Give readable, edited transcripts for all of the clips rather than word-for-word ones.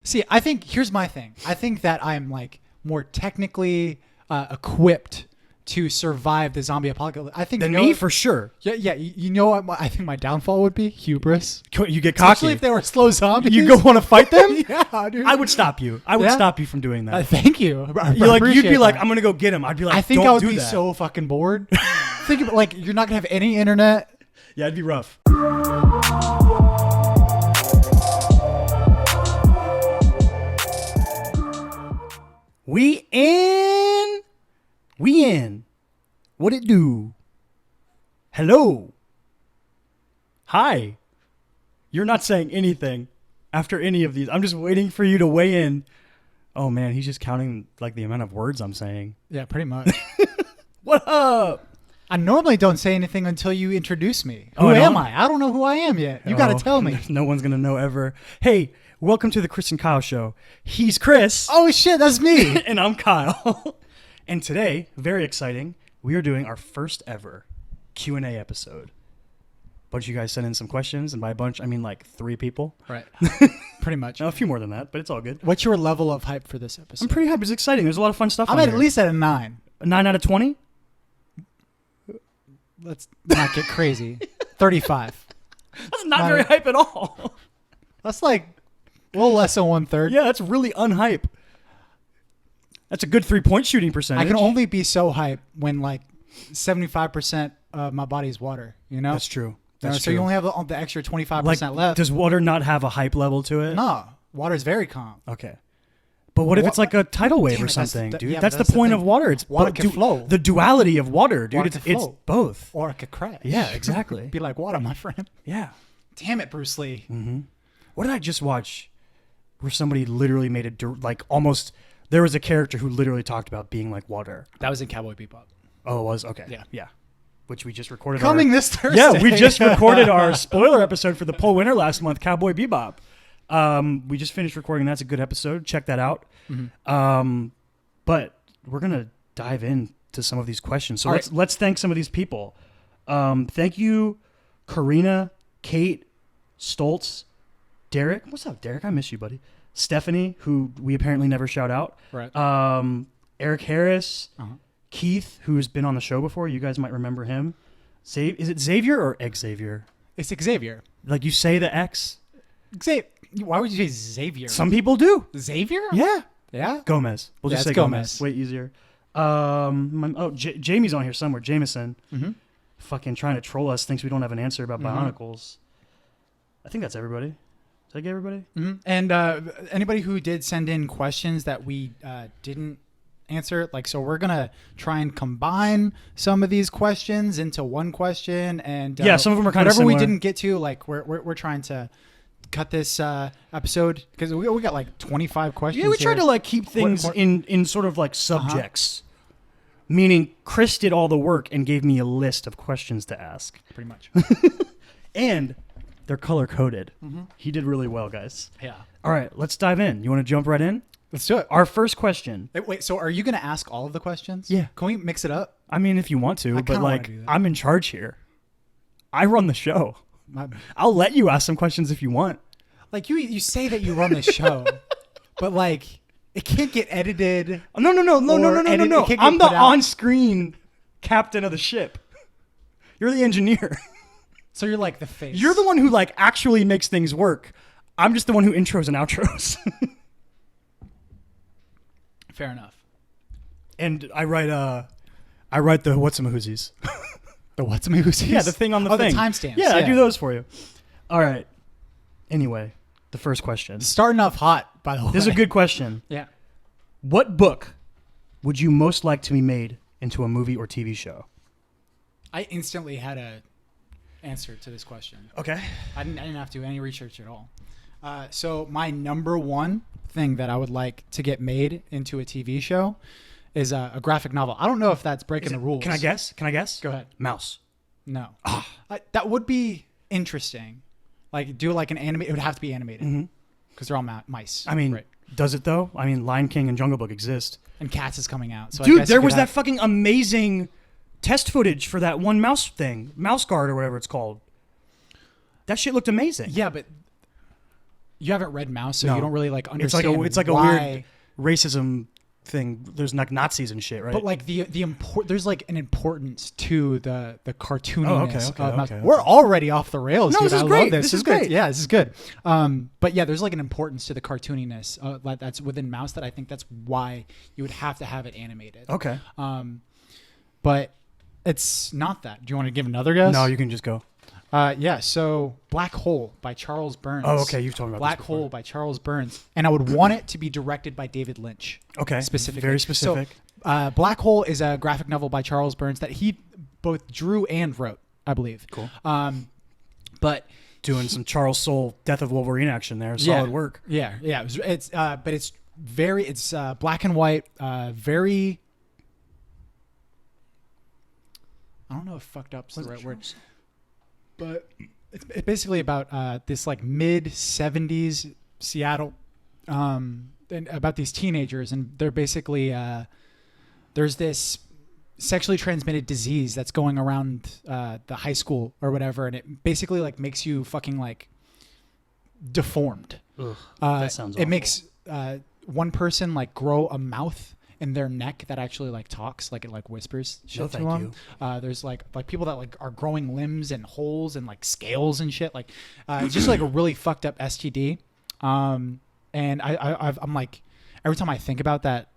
See, I think here's my thing. I think that I'm like more technically equipped to survive the zombie apocalypse. I think me for sure. Yeah. You know what? I think my downfall would be hubris. You get cocky. Especially if they were slow zombies. You go want to fight them? Yeah, dude. I would stop you. I would stop you from doing that. Thank you. You'd be like, I'm gonna go get him. I'd be like, I think don't I would do be that. so fucking bored. Think about like you're not gonna have any internet. Yeah, it'd be rough. We in. What it do? Hello. Hi. You're not saying anything after any of these. I'm just waiting for you to weigh in. Oh man, he's just counting like the amount of words I'm saying. Yeah, pretty much. What up? I normally don't say anything until you introduce me. Who am I? I don't know who I am yet. You got to tell me. No one's going to know ever. Hey, welcome to the Chris and Kyle show. He's Chris. Oh shit, that's me. And I'm Kyle. And today, very exciting, we are doing our first ever Q&A episode. Bunch of you guys sent in some questions, and by a bunch, I mean like 3 people. Right. Pretty much. No, a few more than that, but it's all good. What's your level of hype for this episode? I'm pretty hyped. It's exciting. There's a lot of fun stuff I'm at least at a 9. A 9 out of 20? Let's not get crazy. 35. That's not very hype at all. That's like a little less than 1/3. Yeah, that's really unhype. That's a good 3-point shooting percentage. I can only be so hype when like 75% of my body is water, you know? That's true. So you only have the extra 25% left. Does water not have a hype level to it? No, water is very calm. Okay. But what if it's like a tidal wave or something, dude? That's the point of water. It's water can flow. The duality of water, dude. It's both. Or it could crash. Yeah, exactly. Be like water, my friend. Yeah. Damn it, Bruce Lee. Mm-hmm. What did I just watch where somebody literally made it like almost... There was a character who literally talked about being like water. That was in Cowboy Bebop. Oh, it was? Okay. Yeah. Which we just recorded. Coming this Thursday. Yeah, we just recorded our spoiler episode for the poll winner last month, Cowboy Bebop. We just finished recording. That's a good episode. Check that out. Mm-hmm. But we're going to dive into some of these questions. So let's thank some of these people. Thank you, Karina, Kate, Stoltz, Derek. What's up, Derek? I miss you, buddy. Stephanie, who we apparently never shout out. Right. Eric Harris, Keith, who's been on the show before. You guys might remember him. Is it Xavier or Xavier? It's Xavier. Like you say the X? Xavier. Why would you say Xavier? Some people do. Xavier? Yeah. Yeah? Gomez. We'll just say Gomez. Way easier. Jamie's on here somewhere. Jameson. Mm-hmm. Fucking trying to troll us. Thinks we don't have an answer about bionicles. I think that's everybody. Did I get everybody? Mm-hmm. And anybody who did send in questions that we didn't answer, so we're gonna try and combine some of these questions into one question, and some of them are kind of whatever similar. we didn't get to, we're trying to cut this episode because we got like 25 questions. Yeah, we tried to keep things in sort of subjects, meaning Chris did all the work and gave me a list of questions to ask, pretty much, and they're color coded. Mm-hmm. He did really well, guys. Yeah. All right, let's dive in. You want to jump right in? Let's do it. Our first question. Wait, so are you going to ask all of the questions? Yeah. Can we mix it up? I mean, if you want to, but I'm in charge here. I run the show. I'll let you ask some questions if you want. You say that you run the show, but it can't get edited. No. I'm the on-screen captain of the ship. You're the engineer. So you're like the face. You're the one who actually makes things work. I'm just the one who intros and outros. Fair enough. And I write the what's-a-mahoozies. The what's-a-mahoozies? Yeah, the thing on the thing. The timestamps. Yeah, I do those for you. All right. Anyway, the first question. Starting off hot, by the way. This is a good question. Yeah. What book would you most like to be made into a movie or TV show? I instantly had a answer to this question. Okay. I didn't have to do any research at all. So my number one thing that I would like to get made into a TV show is a graphic novel. I don't know if that's breaking the rules. Can I guess? Go ahead. Mouse. No. That would be interesting. Do an anime. It would have to be animated because they're all mice. I mean, does it though? I mean, Lion King and Jungle Book exist. And Cats is coming out. So dude, there was that fucking amazing test footage for that one mouse thing, Mouse Guard or whatever it's called. That shit looked amazing. Yeah, but You haven't read Mouse, so No. you don't really like understand. It's like why. a weird racism thing. There's like Nazis and shit, right? But like there's like an importance to the cartooniness okay, of Mouse. okay. We're already off the rails. No, dude. this is I great. love this. This is good. great. Yeah, this is good. But yeah, there's like an importance to the cartooniness like that's within Mouse that I think that's why you would have to have it animated. Okay. But it's not that. Do you want to give another guess? No, you can just go. Yeah, so Black Hole by Charles Burns. Oh, okay. You've told me about Black this before. Hole by Charles Burns. And I would want it to be directed by David Lynch. Okay. Specifically. Very specific. So, Black Hole is a graphic novel by Charles Burns that he both drew and wrote, I believe. Cool. But doing some Charles Soule Death of Wolverine action there. Solid work. Yeah. But it's black and white, very. I don't know if "fucked up" is the right word, but it's basically about this like mid '70s Seattle, and about these teenagers, and they're basically there's this sexually transmitted disease that's going around the high school or whatever, and it basically like makes you fucking like deformed. Ugh, that sounds awful. It makes one person like grow a mouth in their neck that actually like talks, like it like whispers shit to thank them. you. There's like people that like are growing limbs and holes and like scales and shit. Like it's just like a really fucked up STD. And I'm like, every time I think about that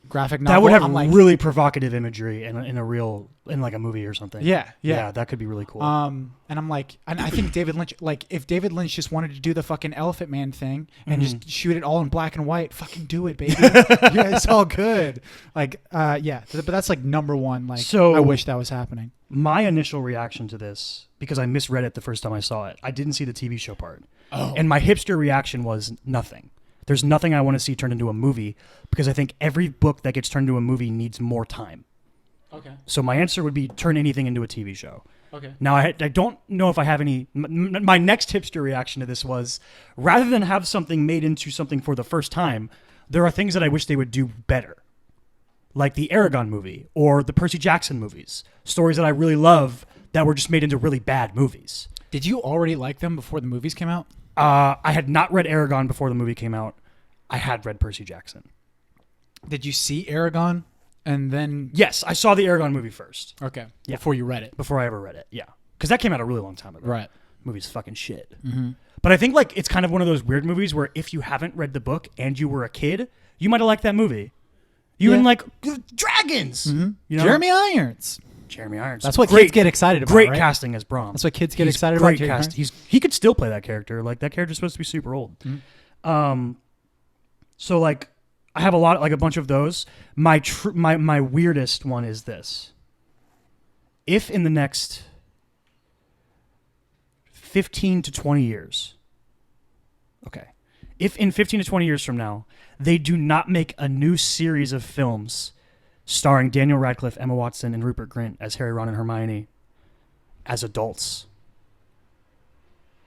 graphic novel, That would have I'm like, really provocative imagery in like a movie or something. yeah. That could be really cool. And I'm like, and I think David Lynch, like if David Lynch just wanted to do the fucking Elephant Man thing and just shoot it all in black and white, fucking do it, baby. Yeah, it's all good. Like, yeah, but that's like number one. Like, So- I wish that was happening. My initial reaction to this, because I misread it the first time I saw it, I didn't see the TV show part. Oh. And my hipster reaction was nothing. There's nothing I want to see turned into a movie because I think every book that gets turned into a movie needs more time. Okay. So my answer would be turn anything into a TV show. Okay. Now, I don't know if I have any... My next hipster reaction to this was, rather than have something made into something for the first time, there are things that I wish they would do better. Like the Aragon movie or the Percy Jackson movies. Stories that I really love that were just made into really bad movies. Did you already like them before the movies came out? I had not read Aragon before the movie came out. I had read Percy Jackson. Did you see Aragon and then... Yes, I saw the Aragon movie first. Okay. Yeah. Before you read it. Before I ever read it, yeah. Because that came out a really long time ago. Right. Movie's fucking shit. Mm-hmm. But I think like it's kind of one of those weird movies where if you haven't read the book and you were a kid, you might have liked that movie. You Yeah. and like dragons. Mm-hmm. You know? Jeremy Irons. Jeremy Irons. That's what great, kids get excited about, Great right? casting as Brom. That's what kids get He's excited great about. Jeremy cast. Irons. He could still play that character. Like that character's supposed to be super old. Mm-hmm. So like I have a bunch of those. My weirdest one is this. If in the next 15 to 20 years, okay, if in 15 to 20 years from now, they do not make a new series of films starring Daniel Radcliffe, Emma Watson, and Rupert Grint as Harry, Ron, and Hermione as adults,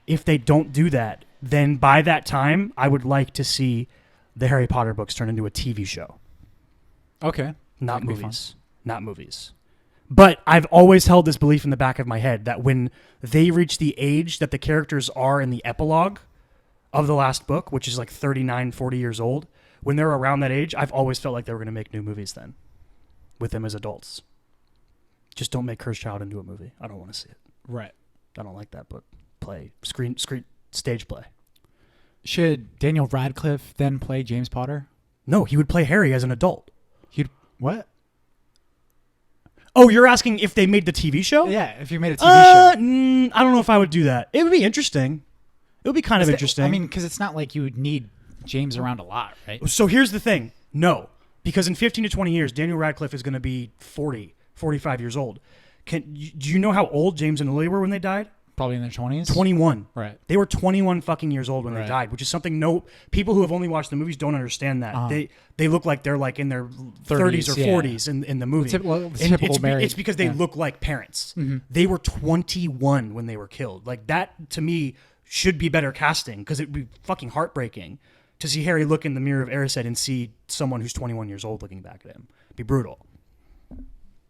if they don't do that, then by that time, I would like to see the Harry Potter books turn into a TV show. Okay. Not That'd be movies. Not movies. But I've always held this belief in the back of my head that when they reach the age that the characters are in the epilogue of the last book, which is like 39, 40 years old, when they're around that age, I've always felt like they were going to make new movies then with them as adults. Just don't make Cursed Child into a movie. I don't want to see it. Right. I don't like that book. Stage play. Should Daniel Radcliffe then play James Potter? No, he would play Harry as an adult. What? Oh, you're asking if they made the TV show? Yeah, if you made a TV show. I don't know if I would do that. It would be interesting. It would be kind of interesting. I mean, because it's not like you would need James around a lot, right? So here's the thing. No, because in 15 to 20 years, Daniel Radcliffe is going to be 40, 45 years old. Do you know how old James and Lily were when they died? Probably in their 20s. 21. Right. They were 21 fucking years old when they Right. died, which is something people who have only watched the movies don't understand that. Uh-huh. They look like they're like in their 30s or 40s in the movie. It's because they look like parents. Mm-hmm. They were 21 when they were killed. Like that to me should be better casting because it would be fucking heartbreaking to see Harry look in the mirror of Erised and see someone who's 21 years old looking back at him. It'd be brutal.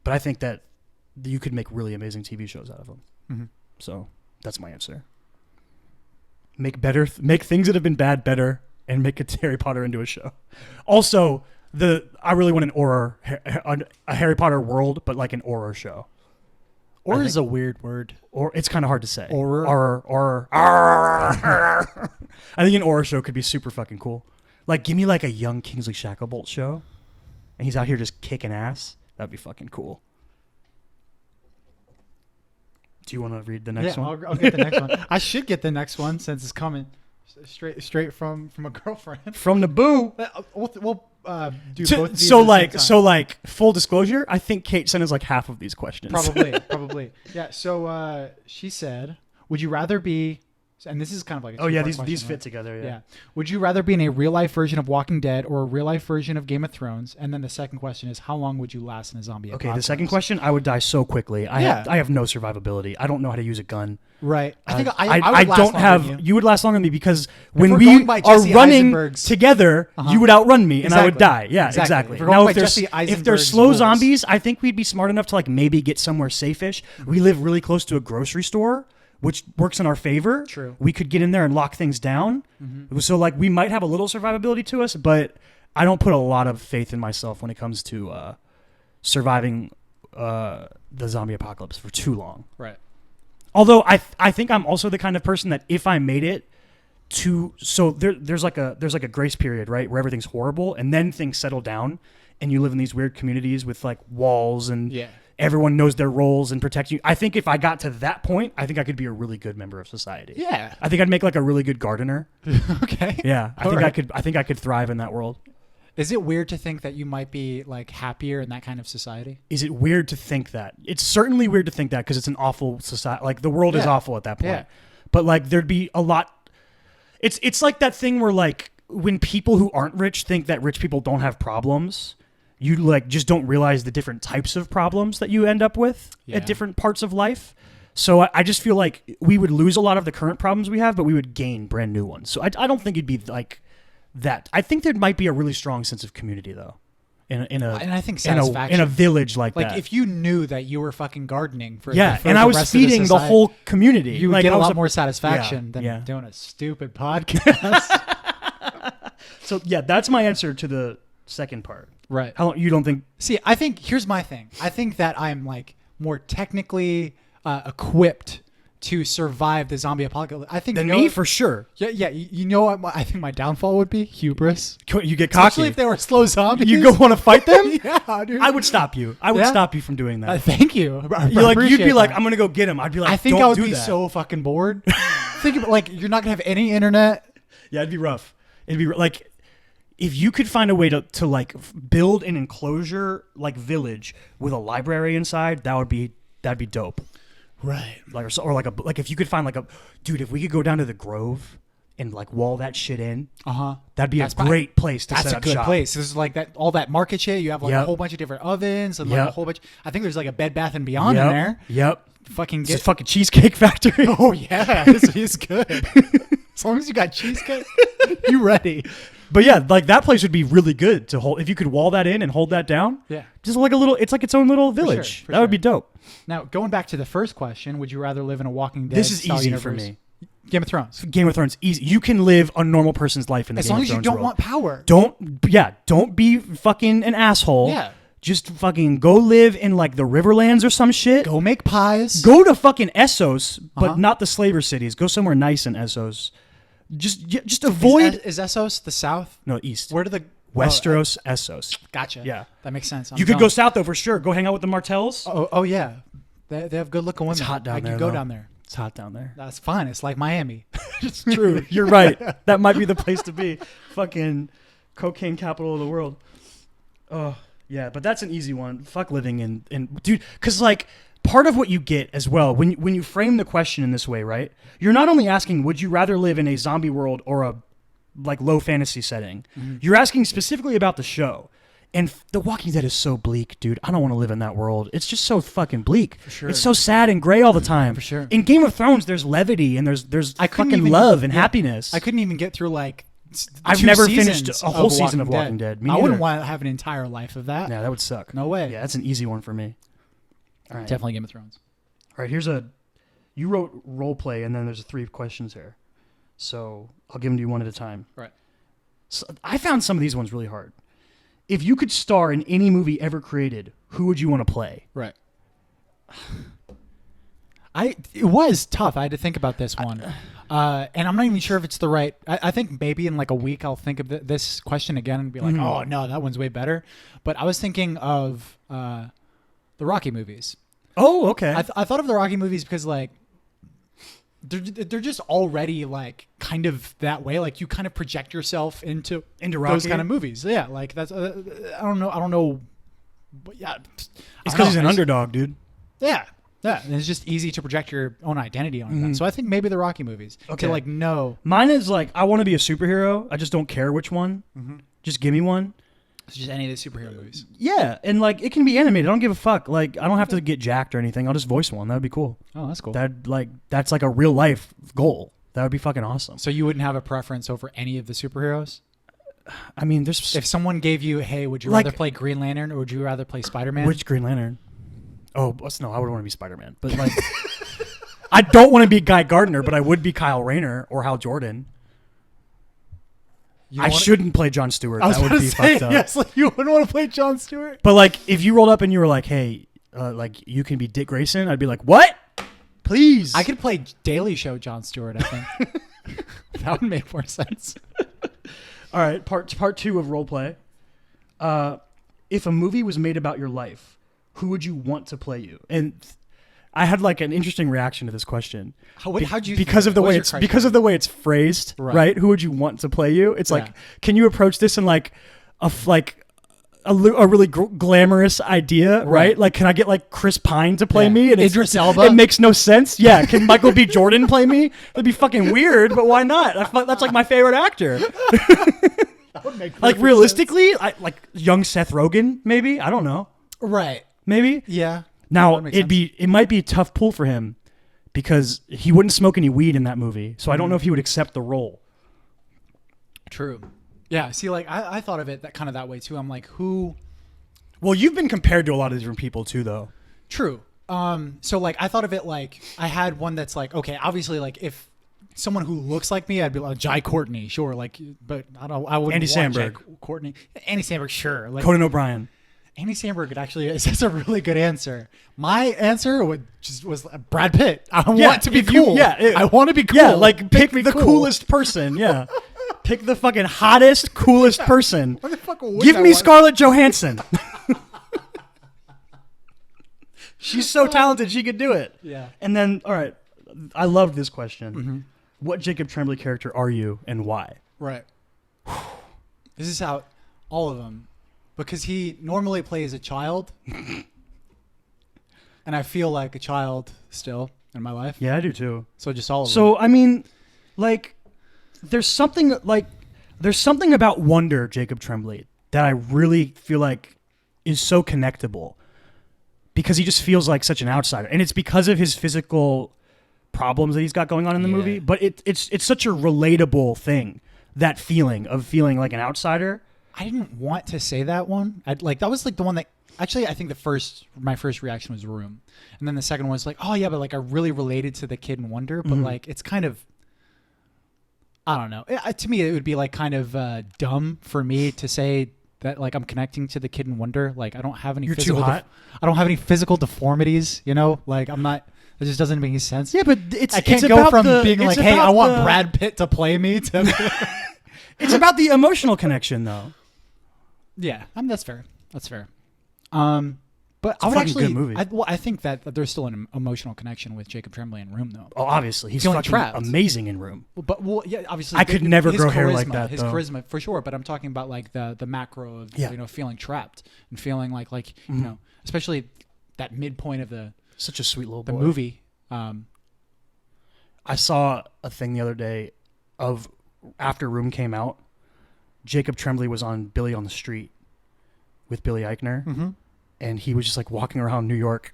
But I think that you could make really amazing TV shows out of them. Mm-hmm. So that's my answer. make things that have been bad better, and make Harry Potter into a show. Also, I really want a Harry Potter world, but like an horror show. Horror is a weird word. Or it's kind of hard to say. Horror. I think an horror show could be super fucking cool. Like, give me like a young Kingsley Shacklebolt show, and he's out here just kicking ass. That'd be fucking cool. Do you want to read the next one? I'll get the next one. I should get the next one since it's coming straight from a girlfriend. From the boo. We'll do both. Of these So full disclosure, I think Kate sent us like half of these questions. Probably. Yeah. So she said, "Would you rather be?" And this is kind of like these fit together. Yeah. Would you rather be in a real life version of Walking Dead or a real life version of Game of Thrones? And then the second question is, how long would you last in a zombie apocalypse? Okay, the second question, I would die so quickly. I have no survivability. I don't know how to use a gun. Right. I think I don't have. You would last longer than me because when we're we are running together, you would outrun me and I would die. Yeah, exactly. Now, if there's slow zombies, I think we'd be smart enough to like maybe get somewhere safe-ish. We live really close to a grocery store, which works in our favor. True. We could get in there and lock things down. Mm-hmm. So like we might have a little survivability to us, but I don't put a lot of faith in myself when it comes to surviving the zombie apocalypse for too long. Right. Although I think I'm also the kind of person that if I made it there's like a grace period, right, where everything's horrible and then things settle down and you live in these weird communities with like walls and everyone knows their roles and protect you. I think if I got to that point, I think I could be a really good member of society. Yeah. I think I'd make like a really good gardener. Okay. Yeah. I think I could thrive in that world. Is it weird to think that you might be like happier in that kind of society? Is it weird to think that? It's certainly weird to think that because it's an awful society. Like the world is awful at that point. Yeah. But like there'd be a lot. It's like that thing where like when people who aren't rich think that rich people don't have problems, you like just don't realize the different types of problems that you end up with at different parts of life. So I just feel like we would lose a lot of the current problems we have, but we would gain brand new ones. So I don't think it'd be like that. I think there might be a really strong sense of community though, and I think satisfaction in a village like that. Like if you knew that you were fucking gardening for and I was feeding the whole community, you would get a lot more satisfaction than doing a stupid podcast. So that's my answer to the second part. Right. How long, you don't think? See, I think here's my thing. I think that I'm like more technically equipped to survive the zombie apocalypse. I think me for sure. Yeah. You know what? I think my downfall would be hubris. You get cocky. Especially if they were slow zombies. You go want to fight them? Yeah, dude. I would stop you. I would stop you from doing that. Thank you. You'd be like, I'm gonna go get him. I'd be like, I think I would be so fucking bored. Think about like you're not gonna have any internet. Yeah, it'd be rough. It'd be like. If you could find a way to like build an enclosure like village with a library inside, that'd be dope. Right. Or like if you could find like if we could go down to the Grove and like wall that shit in, that'd be a great place to set up shop. That's a good place. This is like that all that market shit. You have like a whole bunch of different ovens and like a whole bunch. I think there's like a Bed Bath and Beyond in there. Yep. It's a fucking cheesecake factory. Oh yeah, this is good. As long as you got cheesecake, you ready. But yeah, like that place would be really good to hold. If you could wall that in and hold that down. Yeah. Just like it's like its own little village. That would be dope. Now, going back to the first question, would you rather live in a Walking Dead This is easy universe? For me. Game of Thrones. Game of Thrones, easy. You can live a normal person's life in the Game of Thrones as long as you don't want power. Don't be fucking an asshole. Yeah. Just fucking go live in like the Riverlands or some shit. Go make pies. Go to fucking Essos, but not the slaver cities. Go somewhere nice in Essos. Just avoid. Is Essos the south? No, east. Where do the Westeros, Essos. Gotcha. Yeah, that makes sense. You could go south though for sure. Go hang out with the Martells. Oh yeah, they have good looking women. It's hot down there. I can go down there. It's hot down there. That's fine. It's like Miami. It's true. You're right. That might be the place to be. Fucking cocaine capital of the world. Oh yeah, but that's an easy one. Fuck living in dude, because like. Part of what you get as well, when you frame the question in this way, right? You're not only asking, would you rather live in a zombie world or a like low fantasy setting? Mm-hmm. You're asking specifically about the show. And The Walking Dead is so bleak, dude. I don't want to live in that world. It's just so fucking bleak. For sure. It's so sad and gray all the time. For sure. In Game of Thrones, there's levity and there's fucking love and happiness. I couldn't even get through like I've never finished a whole season of Walking Dead. I wouldn't want to have an entire life of that. Yeah, that would suck. No way. Yeah, that's an easy one for me. All right. Definitely Game of Thrones. All right, you wrote role play, and then there's 3 questions here. So I'll give them to you one at a time. Right. So I found some of these ones really hard. If you could star in any movie ever created, who would you want to play? Right. It was tough. I had to think about this one. And I'm not even sure if it's the right. I think maybe in like a week I'll think of this question again and be like, oh, no, that one's way better. But I was thinking of the Rocky movies. Oh, okay. I thought of the Rocky movies because like they're just already like kind of that way. Like you kind of project yourself into Rocky? Those kind of movies. Yeah, like that's I don't know. But yeah, it's because he's an underdog, dude. Yeah. Yeah, and it's just easy to project your own identity on that. So I think maybe the Rocky movies. Okay. To like know. Mine is like, I want to be a superhero. I just don't care which one. Just give me one. It's just any of the superhero movies. Yeah, and like it can be animated. I don't give a fuck. Like I don't have to get jacked or anything. I'll just voice one. That would be cool. Oh, that's cool. That's like a real life goal. That would be fucking awesome. So you wouldn't have a preference over any of the superheroes? I mean, there's if someone gave you, hey, would you rather play Green Lantern or would you rather play Spider-Man? Which Green Lantern? Oh, no, I would want to be Spider-Man. But like, I don't want to be Guy Gardner, but I would be Kyle Rayner or Hal Jordan. I shouldn't play Jon Stewart. That would be fucked up. Yes, like you wouldn't want to play Jon Stewart. But like, if you rolled up and you were like, hey, like you can be Dick Grayson, I'd be like, what? Please. I could play Daily Show Jon Stewart, I think. That would make more sense. All right, part 2 of role play. If a movie was made about your life, who would you want to play you? And I had like an interesting reaction to this question. How'd you because of the way it's phrased, right? Who would you want to play you? It's like, can you approach this in like a really glamorous idea, right? Like, can I get like Chris Pine to play me? And Idris Elba. It makes no sense. Yeah, can Michael B. Jordan play me? That'd be fucking weird, but why not? That's like my favorite actor. That would make like realistically, like young Seth Rogen, maybe. I don't know. Right. Maybe. Yeah. Now it might be a tough pull for him because he wouldn't smoke any weed in that movie, so I don't know if he would accept the role. True. Yeah. See, like I thought of it that way too. I'm like, who? Well, you've been compared to a lot of different people too, though. True. So like I thought of it like I had one that's like, okay, obviously like if someone who looks like me, I'd be like Jai Courtney, sure. Like, but I wouldn't. Andy Samberg. Courtney. Andy Samberg, sure. Like, Conan O'Brien. Andy Samberg that's a really good answer. My answer was Brad Pitt. I want to be cool. I want to be cool. Yeah, like pick the coolest person. Yeah. Pick the fucking hottest, coolest person. What the fuck Give me Scarlett Johansson. She's so talented, she could do it. Yeah. And then, all right, I loved this question. What Jacob Tremblay character are you and why? Right. This is how all of them. Because he normally plays a child. And I feel like a child still in my life. Yeah, I do too. So just all of them. So, I mean, like, there's something about Wonder, Jacob Tremblay, that I really feel like is so connectable. Because he just feels like such an outsider. And it's because of his physical problems that he's got going on in the movie. But it's such a relatable thing. That feeling of feeling like an outsider. I didn't want to say that one. That was like the one that actually I think my first reaction was Room, and then the second one was like, oh yeah, but like I really related to the kid in Wonder, but like it's kind of, I don't know. To me, it would be like kind of dumb for me to say that like I'm connecting to the kid in Wonder. Like I don't have any. You're too hot. I don't have any physical deformities. You know, like I'm not. It just doesn't make any sense. Yeah, but I can't go from being like, hey, I want Brad Pitt to play me to. It's about the emotional connection, though. Yeah, that's fair. That's fair. But I would actually. Good movie. I think that there's still an emotional connection with Jacob Tremblay in Room, though. Oh, obviously, he's feeling fucking trapped. Amazing in Room. Yeah, obviously. I could never grow hair like that. His charisma, for sure. But I'm talking about like the macro of feeling trapped and feeling like you know, especially that midpoint of the such a sweet little boy. Movie. I saw a thing the other day of after Room came out. Jacob Tremblay was on Billy on the Street with Billy Eichner, and he was just like walking around New York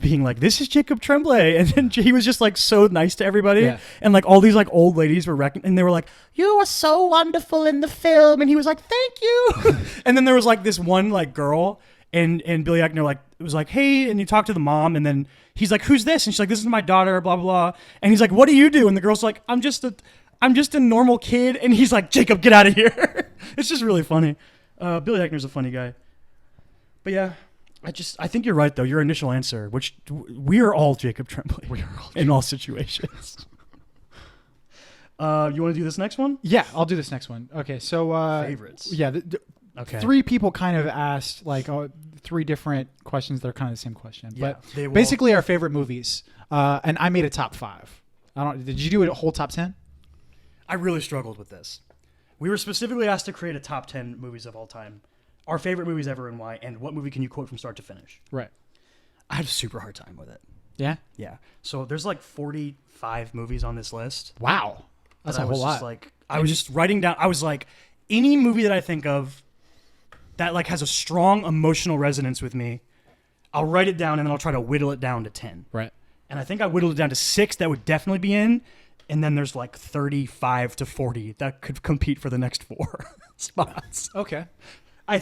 being like, this is Jacob Tremblay, and then he was just like so nice to everybody, and like all these like old ladies were and they were like, you were so wonderful in the film, and he was like, thank you. And then there was like this one like girl, and Billy Eichner like was like, hey, and he talked to the mom, and then he's like, who's this? And she's like, this is my daughter, blah blah blah. And he's like, what do you do? And the girl's like, I'm just I'm just a normal kid. And he's like, Jacob, get out of here. It's just really funny. Billy Eichner's a funny guy. But yeah, I think you're right, though. Your initial answer, which we are all Jacob Tremblay. We are all in all situations. You want to do this next one? Yeah, I'll do this next one. Okay, so favorites. Yeah, okay. 3 people kind of asked like 3 different questions that are kind of the same question. Yeah, but basically our favorite movies. And I made a top 5. Did you do a whole top 10? I really struggled with this. We were specifically asked to create a top 10 movies of all time. Our favorite movies ever and why, and what movie can you quote from start to finish? Right. I had a super hard time with it. Yeah? Yeah. So there's like 45 movies on this list. Wow. That's a whole lot. I was just writing down, I was like, any movie that I think of that like has a strong emotional resonance with me, I'll write it down and then I'll try to whittle it down to 10. Right. And I think I whittled it down to 6 that would definitely be in. And then there's like 35 to 40 that could compete for the next 4 spots. Okay. I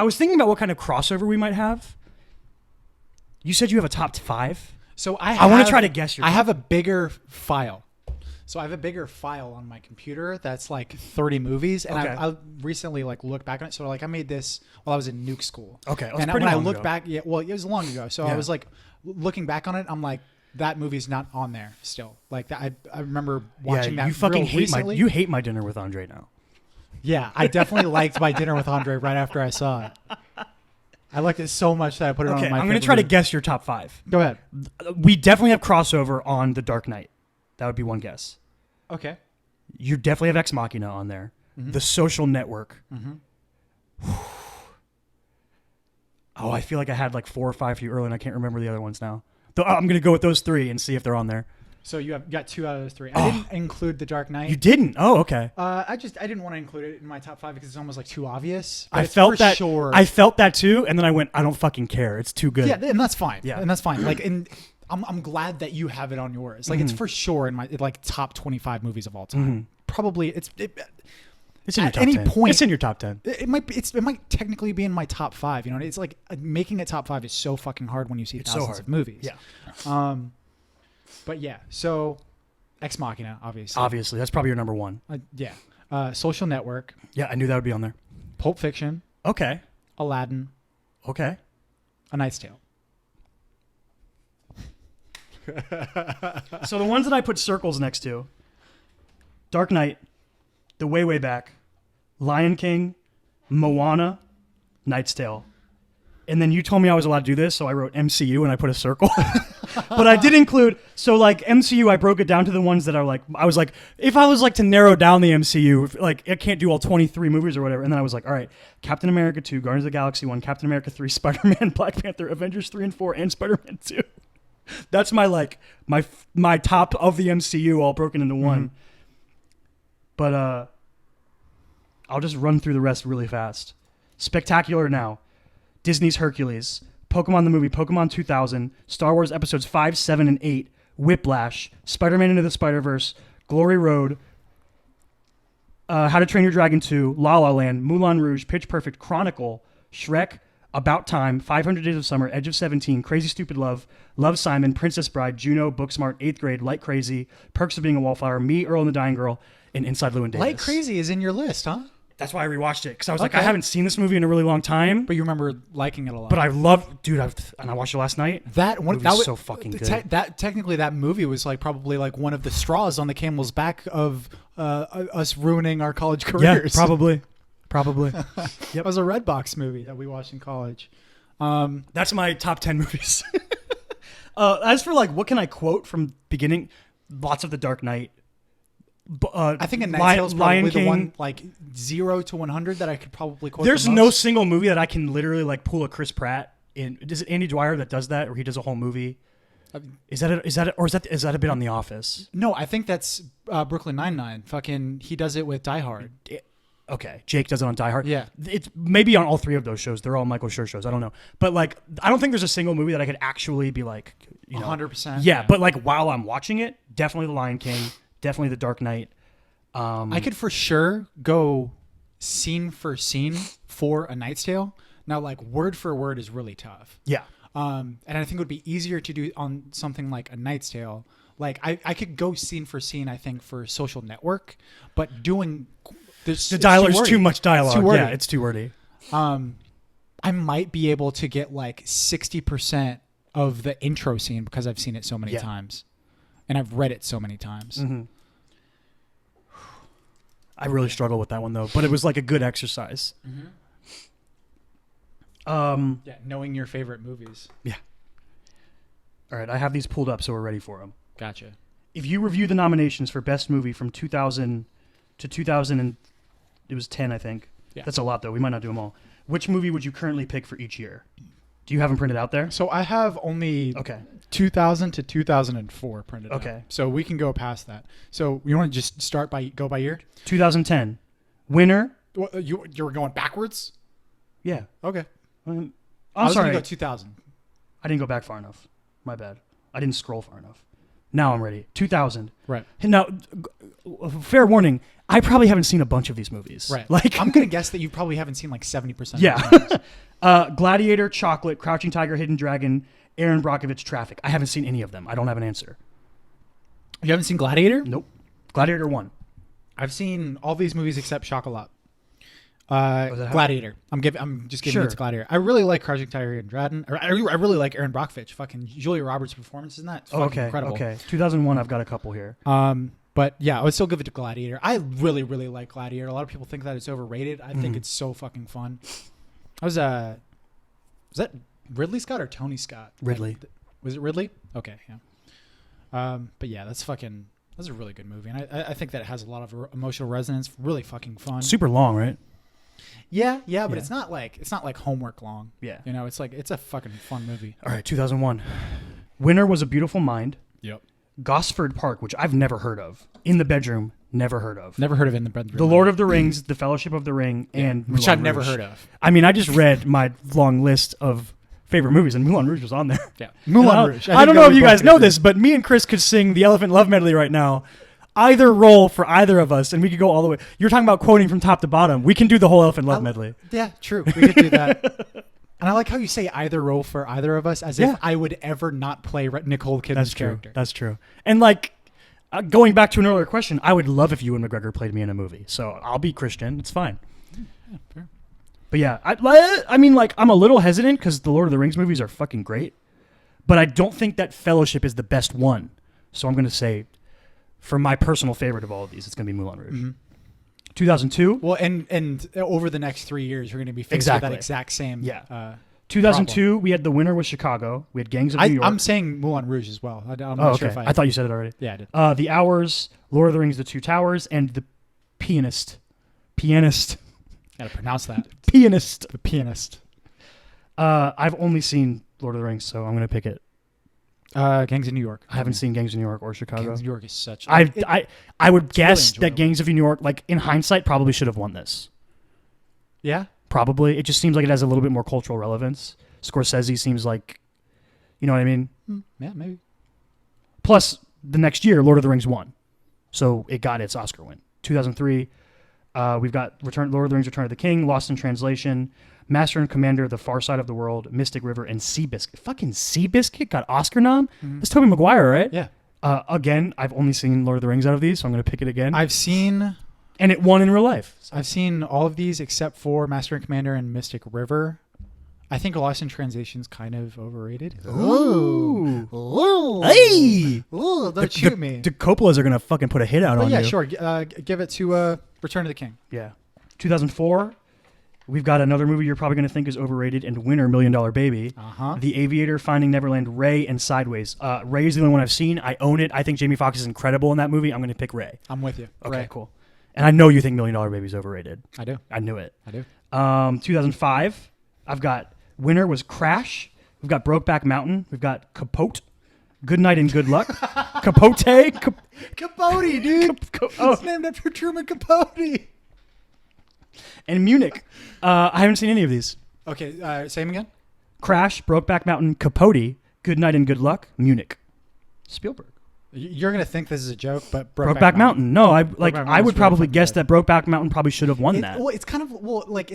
was thinking about what kind of crossover we might have. You said you have a top 5. So I want to try to guess your. I have a bigger file. So I have a bigger file on my computer that's like 30 movies, and Okay. I recently like looked back on it. So like I made this while I was in nuke school. Okay, that's and pretty when I long look ago. back, yeah, well, it was long ago. So Yeah. I was like looking back on it, I'm like, that movie's not on there still. Like that, I remember watching that. You fucking real recently. you hate My Dinner with Andre now. Yeah, I definitely liked My Dinner with Andre right after I saw it. I liked it so much that I put it Okay, on my. I'm going to try to guess your top 5. Go ahead. We definitely have crossover on The Dark Knight. That would be one guess. Okay. You definitely have Ex Machina on there. Mm-hmm. The Social Network. Mm-hmm. Oh, I feel like I had like 4 or 5 for you earlier, and I can't remember the other ones now. I'm going to go with those 3 and see if they're on there. So you got 2 out of those 3. I didn't include The Dark Knight. You didn't? Oh, okay. I didn't want to include it in my top 5 because it's almost like too obvious. I felt that. Sure. I felt that too, and then I went, I don't fucking care. It's too good. Yeah, and that's fine. Yeah. And that's fine. Like, and I'm glad that you have it on yours. Like, it's for sure in my like top 25 movies of all time. Probably it's in your at top any 10. point. It's in your top 10. It might be. It might technically be in my top 5. You know, it's like making a top 5 is so fucking hard when you see It's thousands so hard. of movies. Yeah. But yeah, so Ex Machina, obviously. Obviously, that's probably your number 1. Yeah. Social Network, Yeah, I knew that would be on there. Pulp Fiction, Okay. Aladdin, Okay. A Knight's Tale. So the ones that I put circles next to: Dark Knight, The Way Back, Lion King, Moana, Knight's Tale. And then you told me I was allowed to do this, so I wrote MCU and I put a circle. But I did include, so like MCU, I broke it down to the ones that are like, I was like, if I was like to narrow down the MCU, like I can't do all 23 movies or whatever. And then I was like, all right, Captain America 2, Guardians of the Galaxy 1, Captain America 3, Spider-Man, Black Panther, Avengers 3 and 4, and Spider-Man 2. That's my like, my top of the MCU all broken into one. But I'll just run through the rest really fast. Spectacular Now, Disney's Hercules, Pokemon the movie, Pokemon 2000, Star Wars episodes 5, 7, and 8, Whiplash, Spider-Man Into the Spider-Verse, Glory Road, How to Train Your Dragon 2, La La Land, Moulin Rouge, Pitch Perfect, Chronicle, Shrek, About Time, 500 Days of Summer, Edge of 17, Crazy Stupid Love, Love Simon, Princess Bride, Juno, Booksmart, 8th Grade, Like Crazy, Perks of Being a Wallflower, Me, Earl and the Dying Girl, and Inside Llewyn Davis. Like Crazy is in your list, huh? That's why I rewatched it, because I was like, Okay. I haven't seen this movie in a really long time. But you remember liking it a lot. But I love, dude, and I watched it last night. that one Movie's that was so fucking good. That technically that movie was like probably like one of the straws on the camel's back of us ruining our college Yeah, careers. probably. It was a Redbox movie that we watched in college. That's my top 10 movies. As for like, what can I quote from beginning? Lots of The Dark Knight. I think A Knight's Tale is probably Lion the King. one like 0 to 100 that I could probably quote. There's the no most. single movie that I can literally like pull a Chris Pratt in. Is it Andy Dwyer that does that, or he does a whole movie? Is that a bit on The Office? No, I think that's Brooklyn Nine-Nine. Fucking, he does it with Die Hard. Okay, Jake does it on Die Hard. Yeah. It's maybe on all 3 of those shows. They're all Michael Schur shows. I don't know, but like, I don't think there's a single movie that I could actually be like, 100%. Yeah, but like while I'm watching it, definitely The Lion King, definitely The Dark Knight. I could for sure go scene for scene for A Knight's Tale. Now, like word for word is really tough. Yeah. And I think it would be easier to do on something like A Knight's Tale. Like I could go scene for scene, I think, for Social Network, but doing the dialogue is too much dialogue. It's too wordy. Yeah, it's too wordy. I might be able to get like 60% of the intro scene because I've seen it so many times, and I've read it so many times. Mm-hmm. I really struggle with that one though, but it was like a good exercise. Yeah, knowing your favorite movies. Yeah. All right, I have these pulled up, so we're ready for them. Gotcha. If you review the nominations for best movie from 2000 to 2000 and it was 10, I think. Yeah. That's a lot though. We might not do them all. Which movie would you currently pick for each year? Do you have them printed out there? So I have only 2000 to 2004 printed out. Okay. So we can go past that. So you want to just go by year? 2010. Winner. You were going backwards? Yeah. Okay. I'm I was sorry. going to go 2000. I didn't go back far enough. My bad. I didn't scroll far enough. Now I'm ready. 2000. Right. Now, fair warning, I probably haven't seen a bunch of these movies. Right. Like I'm going to guess that you probably haven't seen like 70%. Yeah. Gladiator, Chocolate, Crouching Tiger, Hidden Dragon, Aaron Brockovich, Traffic. I haven't seen any of them. I don't have an answer. You haven't seen Gladiator? Nope. Gladiator 1. I've seen all these movies except Chocolat. that Gladiator. I'm just giving it to Gladiator. I really like Crouching Tiger, Hidden Dragon. I really like Aaron Brockovich. Fucking Julia Roberts' performance in that. Fucking incredible. Okay. 2001. I've got a couple here. But yeah, I would still give it to Gladiator. I really, really like Gladiator. A lot of people think that it's overrated. I think it's so fucking fun. Was that Ridley Scott or Tony Scott? Ridley. Was it Ridley? Okay, yeah. But yeah, that's a really good movie, and I think that it has a lot of emotional resonance. Really fucking fun. Super long, right? Yeah, but it's not like homework long. Yeah. You know, it's a fucking fun movie. All right, 2001. Winner was A Beautiful Mind. Yep. Gosford Park, which I've never heard of. In the Bedroom, never heard of. Never heard of it in the bedroom. The Lord of the Rings, The Fellowship of the Ring, and which Moulin I've never Rouge. heard of. I mean, I just read my long list of favorite movies, and Moulin Rouge was on there. Yeah, Moulin Rouge. I don't know if you guys know this, but me and Chris could sing the Elephant Love Medley right now. Either role for either of us, and we could go all the way. You're talking about quoting from top to bottom. We can do the whole Elephant Love Medley. Yeah, true. We could do that. And I like how you say either role for either of us, as if I would ever not play Nicole Kidman's character. That's true. And like, going back to an earlier question, I would love if Ewan McGregor played me in a movie. So I'll be Christian. It's fine. Yeah, fair. But yeah, I mean, like, I'm a little hesitant because the Lord of the Rings movies are fucking great. But I don't think that Fellowship is the best one. So I'm going to say, for my personal favorite of all of these, it's going to be Moulin Rouge. 2002. Well, and over the next 3 years, you're going to be faced with that exact same. 2002, problem. we had The Winner was Chicago. We had Gangs of New York. I'm saying Moulin Rouge as well. I'm not sure if I thought you said it already. Yeah, I did. The Hours, Lord of the Rings, The Two Towers, and The Pianist. Gotta pronounce that. Pianist. The Pianist. I've only seen Lord of the Rings, so I'm going to pick it. Gangs of New York. I haven't seen Gangs of New York or Chicago. Gangs of New York is such. I would guess really that Gangs of New York, like in hindsight, probably should have won this. Yeah, probably. It just seems like it has a little bit more cultural relevance. Scorsese seems like, you know what I mean? Yeah, maybe. Plus, the next year, Lord of the Rings won, so it got its Oscar win. 2003, we've got Lord of the Rings: Return of the King, Lost in Translation, Master and Commander, The Far Side of the World, Mystic River, and Seabiscuit. Fucking Seabiscuit got Oscar nom? That's Tobey Maguire, right? Yeah. Again, I've only seen Lord of the Rings out of these, so I'm going to pick it again. And it won in real life. So. I've seen all of these except for Master and Commander and Mystic River. I think Lost in Translation's kind of overrated. Ooh. Hey! Ooh, don't shoot me. The Coppolas are going to fucking put a hit out on you. Yeah, sure. Give it to Return of the King. Yeah. 2004, we've got another movie you're probably going to think is overrated and winner, $1 Million Baby. The Aviator, Finding Neverland, Ray, and Sideways. Ray is the only one I've seen. I own it. I think Jamie Foxx is incredible in that movie. I'm going to pick Ray. I'm with you. Okay, Ray. Cool. And I know you think $1 Million Baby is overrated. I do. I knew it. I do. 2005, I've got winner was Crash. We've got Brokeback Mountain. We've got Capote. Good Night and Good Luck. Capote. Capote, dude. It's named after Truman Capote. And Munich. I haven't seen any of these. Okay, say them again. Crash, Brokeback Mountain, Capote, Good Night and Good Luck, Munich. Spielberg. You're gonna think this is a joke, but Brokeback Mountain. No, I would probably guess that Brokeback Mountain probably should have won that. Well, it's kind of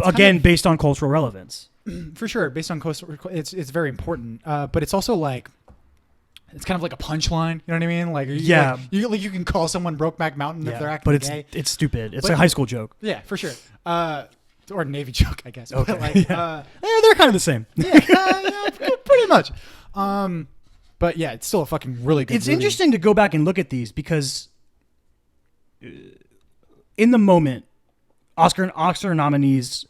again based on cultural relevance. For sure, based on cultural, it's very important. But it's also like it's kind of like a punchline. You know what I mean? Like, Yeah. you can call someone Brokeback Mountain if they're acting but gay. it's stupid. It's But- a high school joke. Yeah, for sure. Or Navy joke, I guess. Okay. But like, Yeah, they're kind of the same. yeah, pretty much. But yeah, it's still a fucking really good It's movie. interesting to go back and look at these because in the moment, Oscar nominees,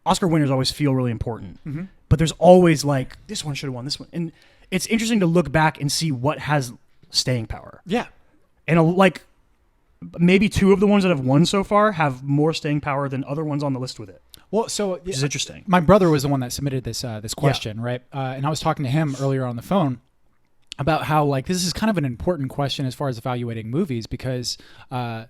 Oscar winners always feel really important. Mm-hmm. But there's always like, this one should have won this one. And it's interesting to look back and see what has staying power. Yeah. And like maybe 2 of the ones that have won so far have more staying power than other ones on the list with it. Well, so Which is interesting. my brother was the one that submitted this question, right? And I was talking to him earlier on the phone about how like this is kind of an important question as far as evaluating movies because of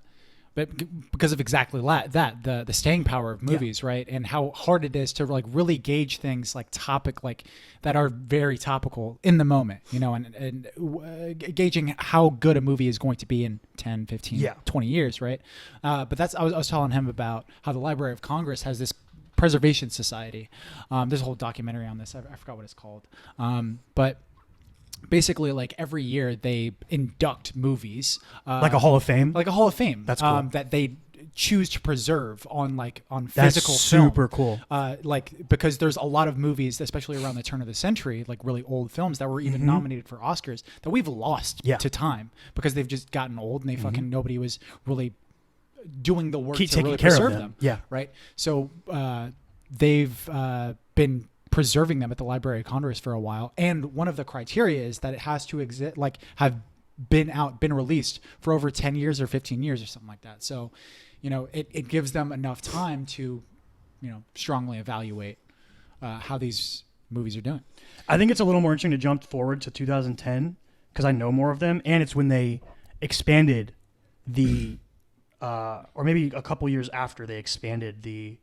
exactly that the staying power of movies, right? And how hard it is to like really gauge things like that are very topical in the moment, you know, and gauging how good a movie is going to be in 10, 15, 20 years, right? But I was telling him about how the Library of Congress has this preservation society. There's a whole documentary on this. I forgot what it's called. But basically, like every year they induct movies, Like a Hall of Fame? like a Hall of Fame. That's cool. That they choose to preserve on That's physical film. super cool. Like because there's a lot of movies, especially around the turn of the century, like really old films that were even nominated for Oscars that we've lost to time because they've just gotten old and they fucking nobody was really doing the work Keep to taking really care of preserve them. them. Yeah. Right. So they've been preserving them at the Library of Congress for a while, and one of the criteria is that it has to exist, like have been released for over 10 years or 15 years or something like that. So, you know, it gives them enough time to, you know, strongly evaluate how these movies are doing. I think it's a little more interesting to jump forward to 2010 because I know more of them, and it's when they expanded the, or maybe a couple years after they expanded the.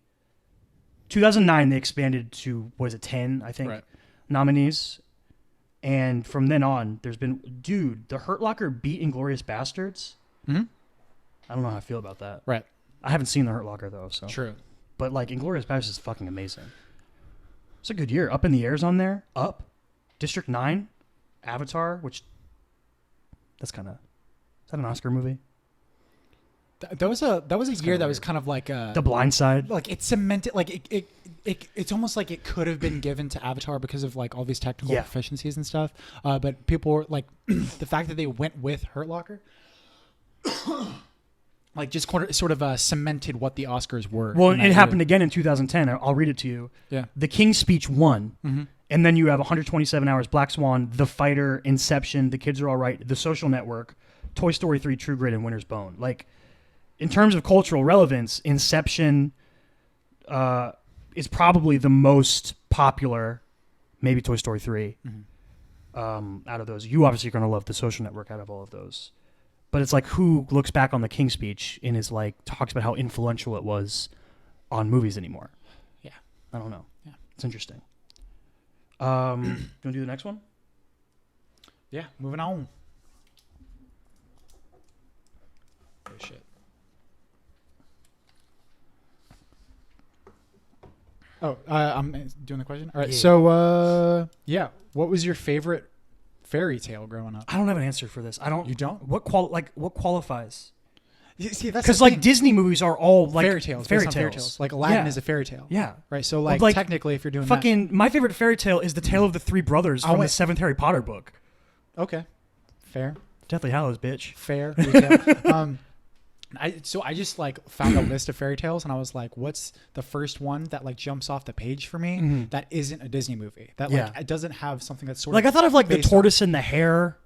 2009 they expanded to 10 I think nominees, and from then on there's been The Hurt Locker beat Inglourious Bastards. Mm-hmm. I don't know how I feel about that. Right. I haven't seen The Hurt Locker though, so True. but like Inglourious Bastards is fucking amazing. It's a good year. Up in the Air's on there. Up, District 9, Avatar, which is that an Oscar movie? That was a year that was kind of like The Blind Side. like it cemented, like it's almost like it could have been given to Avatar because of like all these technical proficiencies and stuff. But people were like the fact that they went with Hurt Locker, like just sort of cemented what the Oscars were. Well, it happened again in 2010. I'll read it to you. Yeah. The King's Speech won. Mm-hmm. And then you have 127 Hours, Black Swan, The Fighter, Inception, The Kids Are All Right, The Social Network, Toy Story 3, True Grit, and Winter's Bone. Like, in terms of cultural relevance, Inception is probably the most popular, maybe Toy Story 3, out of those. You obviously are going to love The Social Network out of all of those. But it's like, who looks back on the King's Speech and is like, talks about how influential it was on movies anymore? Yeah. I don't know. Yeah. It's interesting. You want to do the next one? Yeah, moving on. Oh, shit. Oh, I'm doing the question? All right, so, what was your favorite fairy tale growing up? I don't have an answer for this. I don't. You don't? What qualifies? See, that's because like Disney movies are all like fairy tales. Like Aladdin is a fairy tale. Yeah. Right. So like technically, if you're doing my favorite fairy tale is the Tale of the Three Brothers from the 7th Harry Potter book. Okay. Fair. Deathly Hallows, bitch. Fair. I just like found a list of fairy tales and I was like, what's the first one that like jumps off the page for me that isn't a Disney movie, that like it doesn't have something that's sort of like, I thought of like The Tortoise and the Hare.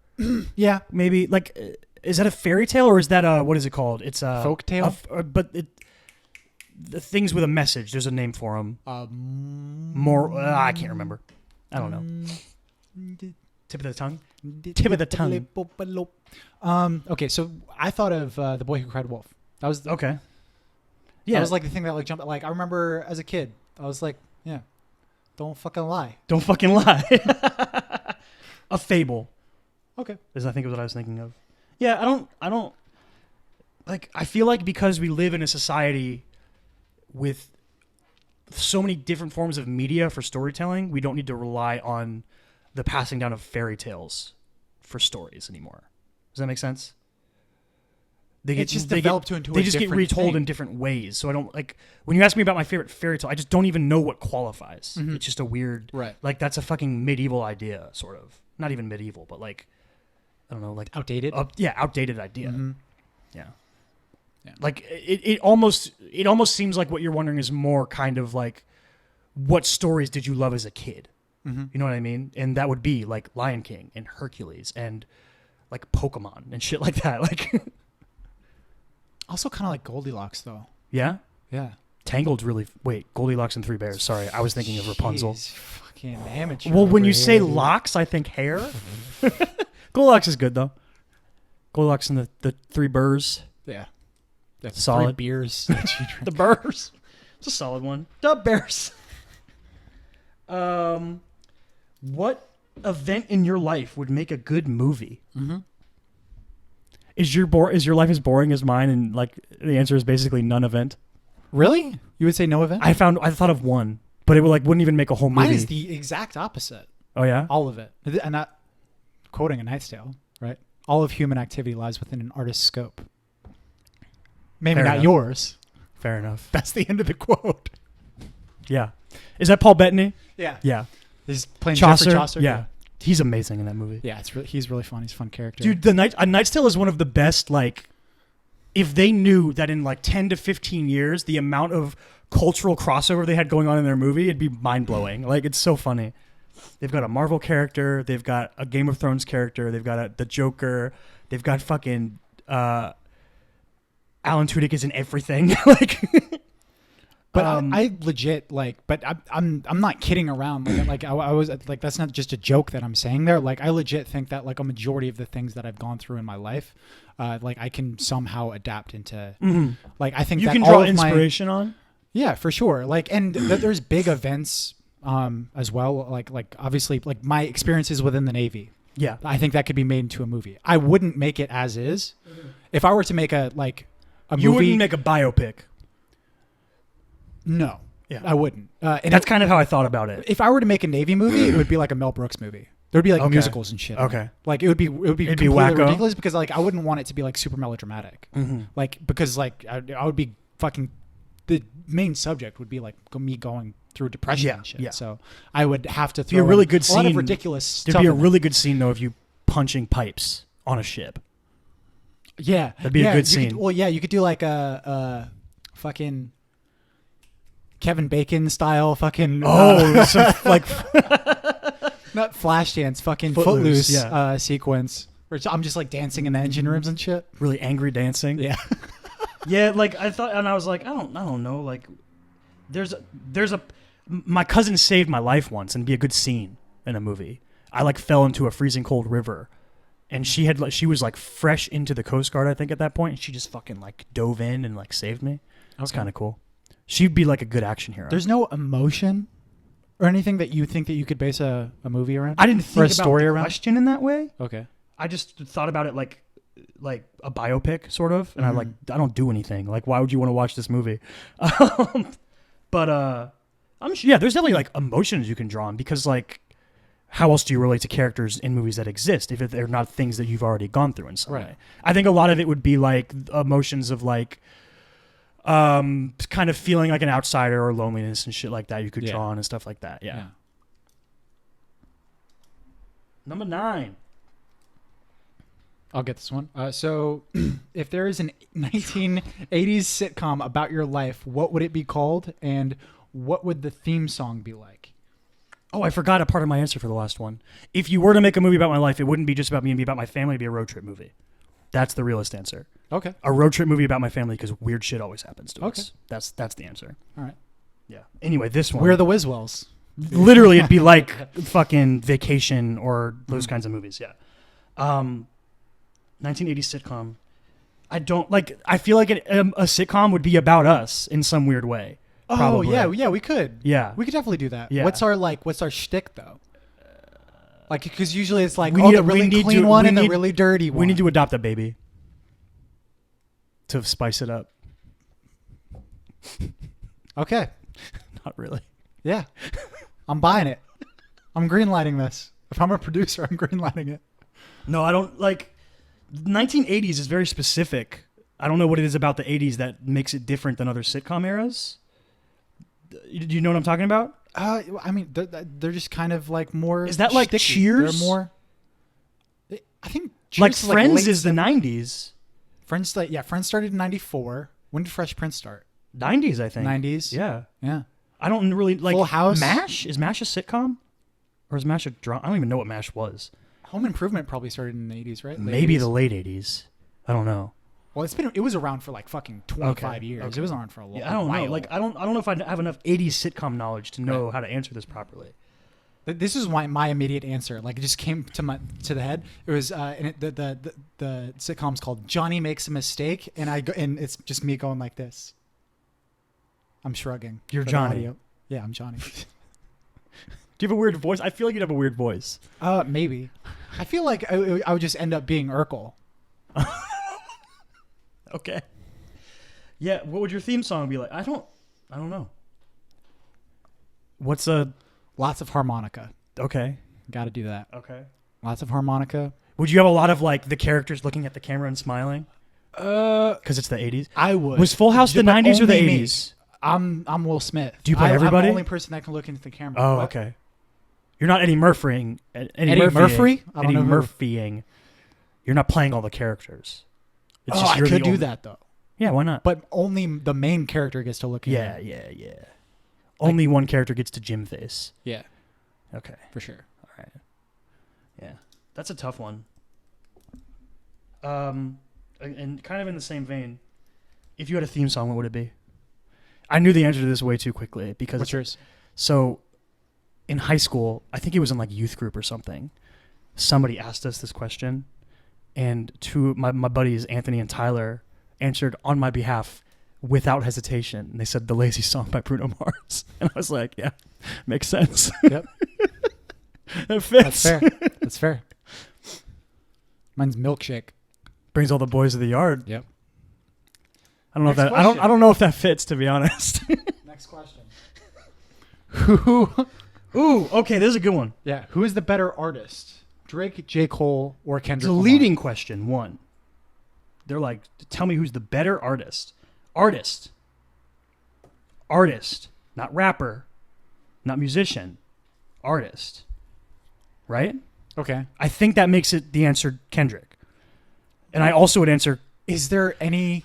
Yeah, maybe like, is that a fairy tale or is that what is it called? It's a folk tale, but the things with a message. There's a name for them. I can't remember. I don't know. Tip of the tongue. Tip of the tongue. Okay, so I thought of The Boy Who Cried Wolf. That was okay. Yeah, that was like the thing that like jumped. Like I remember as a kid, I was like, yeah, don't fucking lie. Don't fucking lie. A Fable. Okay, I think is what I was thinking of. Yeah, I don't like. I feel like because we live in a society with so many different forms of media for storytelling, we don't need to rely on the passing down of fairy tales for stories anymore. Does that make sense? It's just developed into they a just get different retold thing. in different ways. So I don't like when you ask me about my favorite fairy tale, I just don't even know what qualifies. It's just a weird, like that's a fucking medieval idea, sort of. Not even medieval, but like I don't know, like Outdated. Outdated idea. Yeah. Yeah. Like it almost seems like what you're wondering is more kind of like what stories did you love as a kid? You know what I mean? And that would be like Lion King and Hercules and like Pokemon and shit like that. Like Also kind of like Goldilocks, though. yeah. Yeah. Tangled really... Wait, Goldilocks and Three Bears. Sorry, I was thinking of Rapunzel. Jeez, fucking amateur. Well, when you over say here, dude. locks, I think hair. Goldilocks is good, though. Goldilocks and the Three Bears. Yeah. That's Solid. 3 beers that you drink. The Bears. It's a solid one. The Bears. What event in your life would make a good movie? Is your life as boring as mine? And like the answer is basically none event. Really? You would say no event? I thought of one, but it wouldn't even make a whole movie. Mine is the exact opposite. Oh yeah. All of it. And not quoting A Knight's Tale, right? All of human activity lies within an artist's scope. Maybe Fair not enough. yours. Fair enough. That's the end of the quote. Yeah. Is that Paul Bettany? Yeah. Yeah. He's playing Chaucer. Geoffrey Chaucer. Yeah. He's amazing in that movie. Yeah, he's really fun. He's a fun character. Dude, A Knight's Tale is one of the best, like, if they knew that in like 10 to 15 years, the amount of cultural crossover they had going on in their movie, it'd be mind-blowing. Like, it's so funny. They've got a Marvel character. They've got a Game of Thrones character. They've got the Joker. They've got fucking Alan Tudyk is in everything. Like, but I legit but I'm not kidding around. Like I was like, that's not just a joke that I'm saying there. Like I legit think that like a majority of the things that I've gone through in my life, like I can somehow adapt into. Like I think you that can all draw of inspiration on. Yeah, for sure. Like and there's big events as well. Like obviously like my experiences within the Navy. Yeah, I think that could be made into a movie. I wouldn't make it as is. If I were to make a movie, you wouldn't make a biopic. No, Yeah, I wouldn't. And that's kind of how I thought about it. if I were to make a Navy movie, it would be like a Mel Brooks movie. There would be like musicals and shit. Okay. Like it would be It'd be completely wacko. ridiculous because like I wouldn't want it to be like super melodramatic. Like because like I would be fucking the main subject would be like me going through depression and shit. Yeah. So I would have to Be throw a really in good a lot of scene. ridiculous There'd stuff be a in really good scene though of you punching pipes on a ship. there. Yeah. That'd be a good scene. You could do like a fucking Kevin Bacon style fucking So like not Flashdance, fucking Footloose, Footloose sequence. Where I'm just like dancing in the engine rooms and shit. really angry dancing. Yeah. Yeah, like I thought, and I was like, I don't know, like there's a my cousin saved my life once, and it'd be a good scene in a movie. I like fell into a freezing cold river, and she was like fresh into the Coast Guard, I think at that point, and she just fucking like dove in and like saved me. That's kind of cool. She'd be like a good action hero. There's no emotion or anything that you think that you could base a movie around. I didn't think or a about story the around. question in that way. Okay. I just thought about it like a biopic sort of, and I don't do anything. Like, why would you want to watch this movie? But I'm sure, yeah, there's definitely like emotions you can draw on because like, how else do you relate to characters in movies that exist if they're not things that you've already gone through in some way? I think a lot of it would be like emotions of like, kind of feeling like an outsider or loneliness and shit like that you could draw on and stuff like that. Yeah. Number 9. I'll get this one. So if there is an 1980s sitcom about your life, what would it be called? And what would the theme song be like? Oh, I forgot a part of my answer for the last one. If you were to make a movie about my life, it wouldn't be just about me and be about my family. It'd be a road trip movie. That's the realest answer. Okay. A road trip movie about my family because weird shit always happens to us. That's the answer. All right. Yeah. Anyway, this one. We're the Wiswells. Literally, it'd be like fucking Vacation or those kinds of movies. Yeah. 1980s sitcom. I feel like a sitcom would be about us in some weird way. Probably. Oh yeah, we could. Yeah. We could definitely do that. Yeah. What's our shtick though? Like, because usually it's like, We the need really clean to- one we and the need- really dirty one. We need to adopt a baby to spice it up. Okay. Not really. Yeah. I'm buying it. I'm greenlighting this. If I'm a producer, I'm greenlighting it. No, I don't like. 1980s is very specific. I don't know what it is about the 80s that makes it different than other sitcom eras. Do you know what I'm talking about? I mean, they're just kind of like more. Is that like sticky. Cheers? They're more. I think Cheers Like is Friends late is the 90s. Friends, Friends started in '94. When did Fresh Prince start? 90s, I think. 90s. Yeah. I don't really like. Full House. MASH? Is MASH a sitcom? Or is MASH a drama? I don't even know what MASH was. Home Improvement probably started in the 80s, right? Maybe 80s. the late 80s. I don't know. Well, it was around for like fucking 25 years. Okay. It was on for a long Yeah, I don't while. know. Like I don't know if I have enough 80s sitcom knowledge to know how to answer this properly. This is my immediate answer. Like it just came to the head. It was the sitcom's called Johnny Makes a Mistake, and it's just me going like this. I'm shrugging. You're for the Johnny. audio. Yeah, I'm Johnny. Do you have a weird voice? I feel like you'd have a weird voice. Maybe. I feel like I would just end up being Urkel. Okay. Yeah, what would your theme song be like? I don't know. What's a Lots of harmonica. okay? Got to do that. Okay. Lots of harmonica. Would you have a lot of like the characters looking at the camera and smiling? Because it's the 80s. I would. Was Full House the But 90s or the only me. 80s? I'm Will Smith. Do you play everybody? I'm the only person that can look into the camera. Oh, What? okay. You're not Eddie Murphying. Eddie Murphy? I don't Eddie know who. Murphying. You're not playing all the characters. It's I you're could the do only- that though. Yeah, why not? But only the main character gets to look in. Yeah. Only one character gets to Jim face. Yeah, Okay. for sure. All right. Yeah. That's a tough one. And kind of in the same vein, if you had a theme song, what would it be? I knew the answer to this way too quickly because What's yours? So in high school, I think it was in like youth group or something, somebody asked us this question, and two my buddies, Anthony and Tyler, answered on my behalf without hesitation. And they said The Lazy Song by Bruno Mars. And I was like, yeah, makes sense. Yep. That fits. That's fair. That's fair. Mine's Milkshake. Brings all the boys to the yard. Yep. I don't know Next if that question. I don't know if that fits, to be honest. Next question. Who? Ooh, okay, this is a good one. Yeah. Who is the better artist? Drake, J. Cole, or Kendrick It's a Lamar? leading question, one. They're like, tell me who's the better artist. Artist. Not rapper. Not musician. Artist. Right? Okay. I think that makes it the answer Kendrick. And I also would answer, Is there any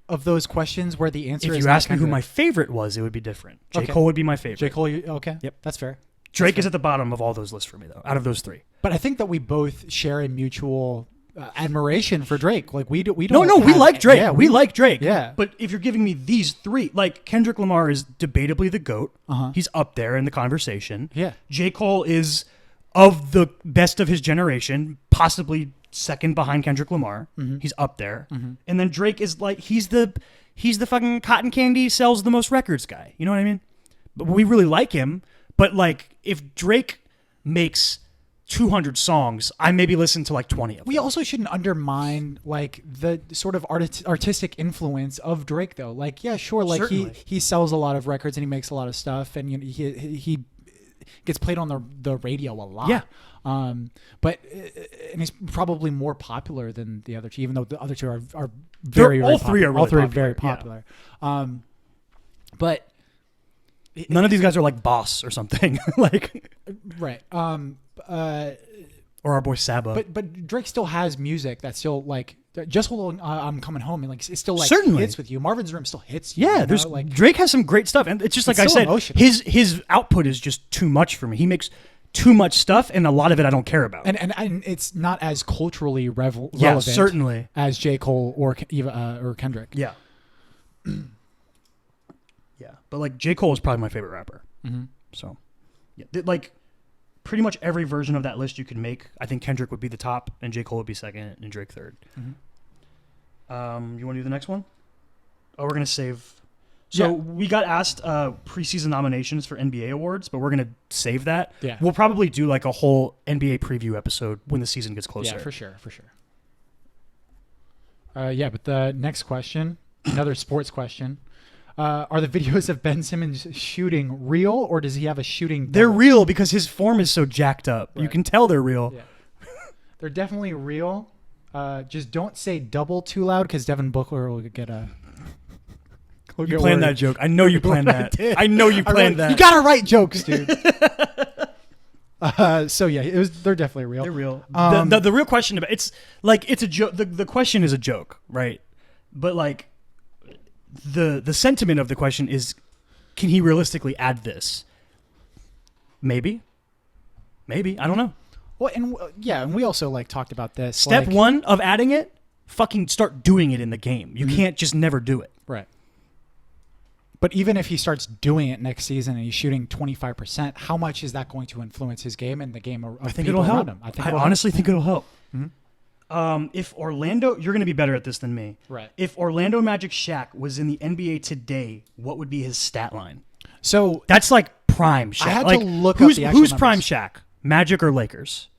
of those questions where the answer if is you not asked me who Kendrick? my favorite was, it would be different. J. Okay. Cole would be my favorite. J. Cole, okay. Yep. That's fair. Drake is at the bottom of all those lists for me, though, out of those three. But I think that we both share a mutual admiration for Drake. Like we don't. No, we have- like Drake. Yeah, we like Drake. Yeah. But if you're giving me these three, like Kendrick Lamar is debatably the GOAT. Uh-huh. He's up there in the conversation. Yeah. J. Cole is of the best of his generation, possibly second behind Kendrick Lamar. Mm-hmm. He's up there. And then Drake is like, he's the fucking cotton candy sells the most records guy. You know what I mean? But we really like him. But like, if Drake makes 200 songs, I maybe listen to like 20 of them. We also shouldn't undermine like the sort of artistic influence of Drake, though. Like, yeah, sure, like Certainly. he sells a lot of records and he makes a lot of stuff, and you know, he gets played on the radio a lot. Yeah. But and he's probably more popular than the other two, even though the other two are very all three are really all three popular, are very yeah. popular. But None of these guys are like Boss or something. Like, right. or our boy Saba. But Drake still has music that's still like just hold on, I'm coming home, and like it's still like Certainly. hits with you. Marvin's Room still hits you. Yeah, you know? there's like Drake has some great stuff, and it's just like It's I so said, emotional. his output is just too much for me. He makes too much stuff, and a lot of it I don't care about. and it's not as culturally yeah, relevant certainly. as J. Cole or or Kendrick. Yeah, yeah, but like J. Cole is probably my favorite rapper. Mm-hmm. So, yeah, like pretty much every version of that list you could make, I think Kendrick would be the top, and J. Cole would be second, and Drake third. Mm-hmm. You want to do the next one? Oh, we're gonna save. So Yeah. we got asked preseason nominations for NBA awards, but we're gonna save that. Yeah. We'll probably do like a whole NBA preview episode when the season gets closer. Yeah, for sure. Yeah, but the next question, another sports question. Are the videos of Ben Simmons shooting real, or does he have a shooting They're double? real because his form is so jacked up. You Right. can tell they're real. Yeah. They're definitely real. Just don't say double too loud because Devin Booker will get a. You planned that joke. I know you planned that. I know you planned that. You gotta write jokes, dude. So yeah, they're definitely real. They're real. The real question about it's a joke. The question is a joke, right? But like the sentiment of the question is, can he realistically add this? Maybe. I don't know. Well, and we also like talked about this. Step one of adding it, fucking start doing it in the game. You can't just never do it. Right. But even if he starts doing it next season and he's shooting 25%, how much is that going to influence his game and the game of I think people it'll around help. him? I honestly think it'll help. Mm-hmm. If Orlando, you're going to be better at this than me. Right. If Orlando Magic Shaq was in the NBA today, what would be his stat line? So that's like prime Shaq. I had like, to look up the actual who's prime numbers. Shaq? Magic or Lakers?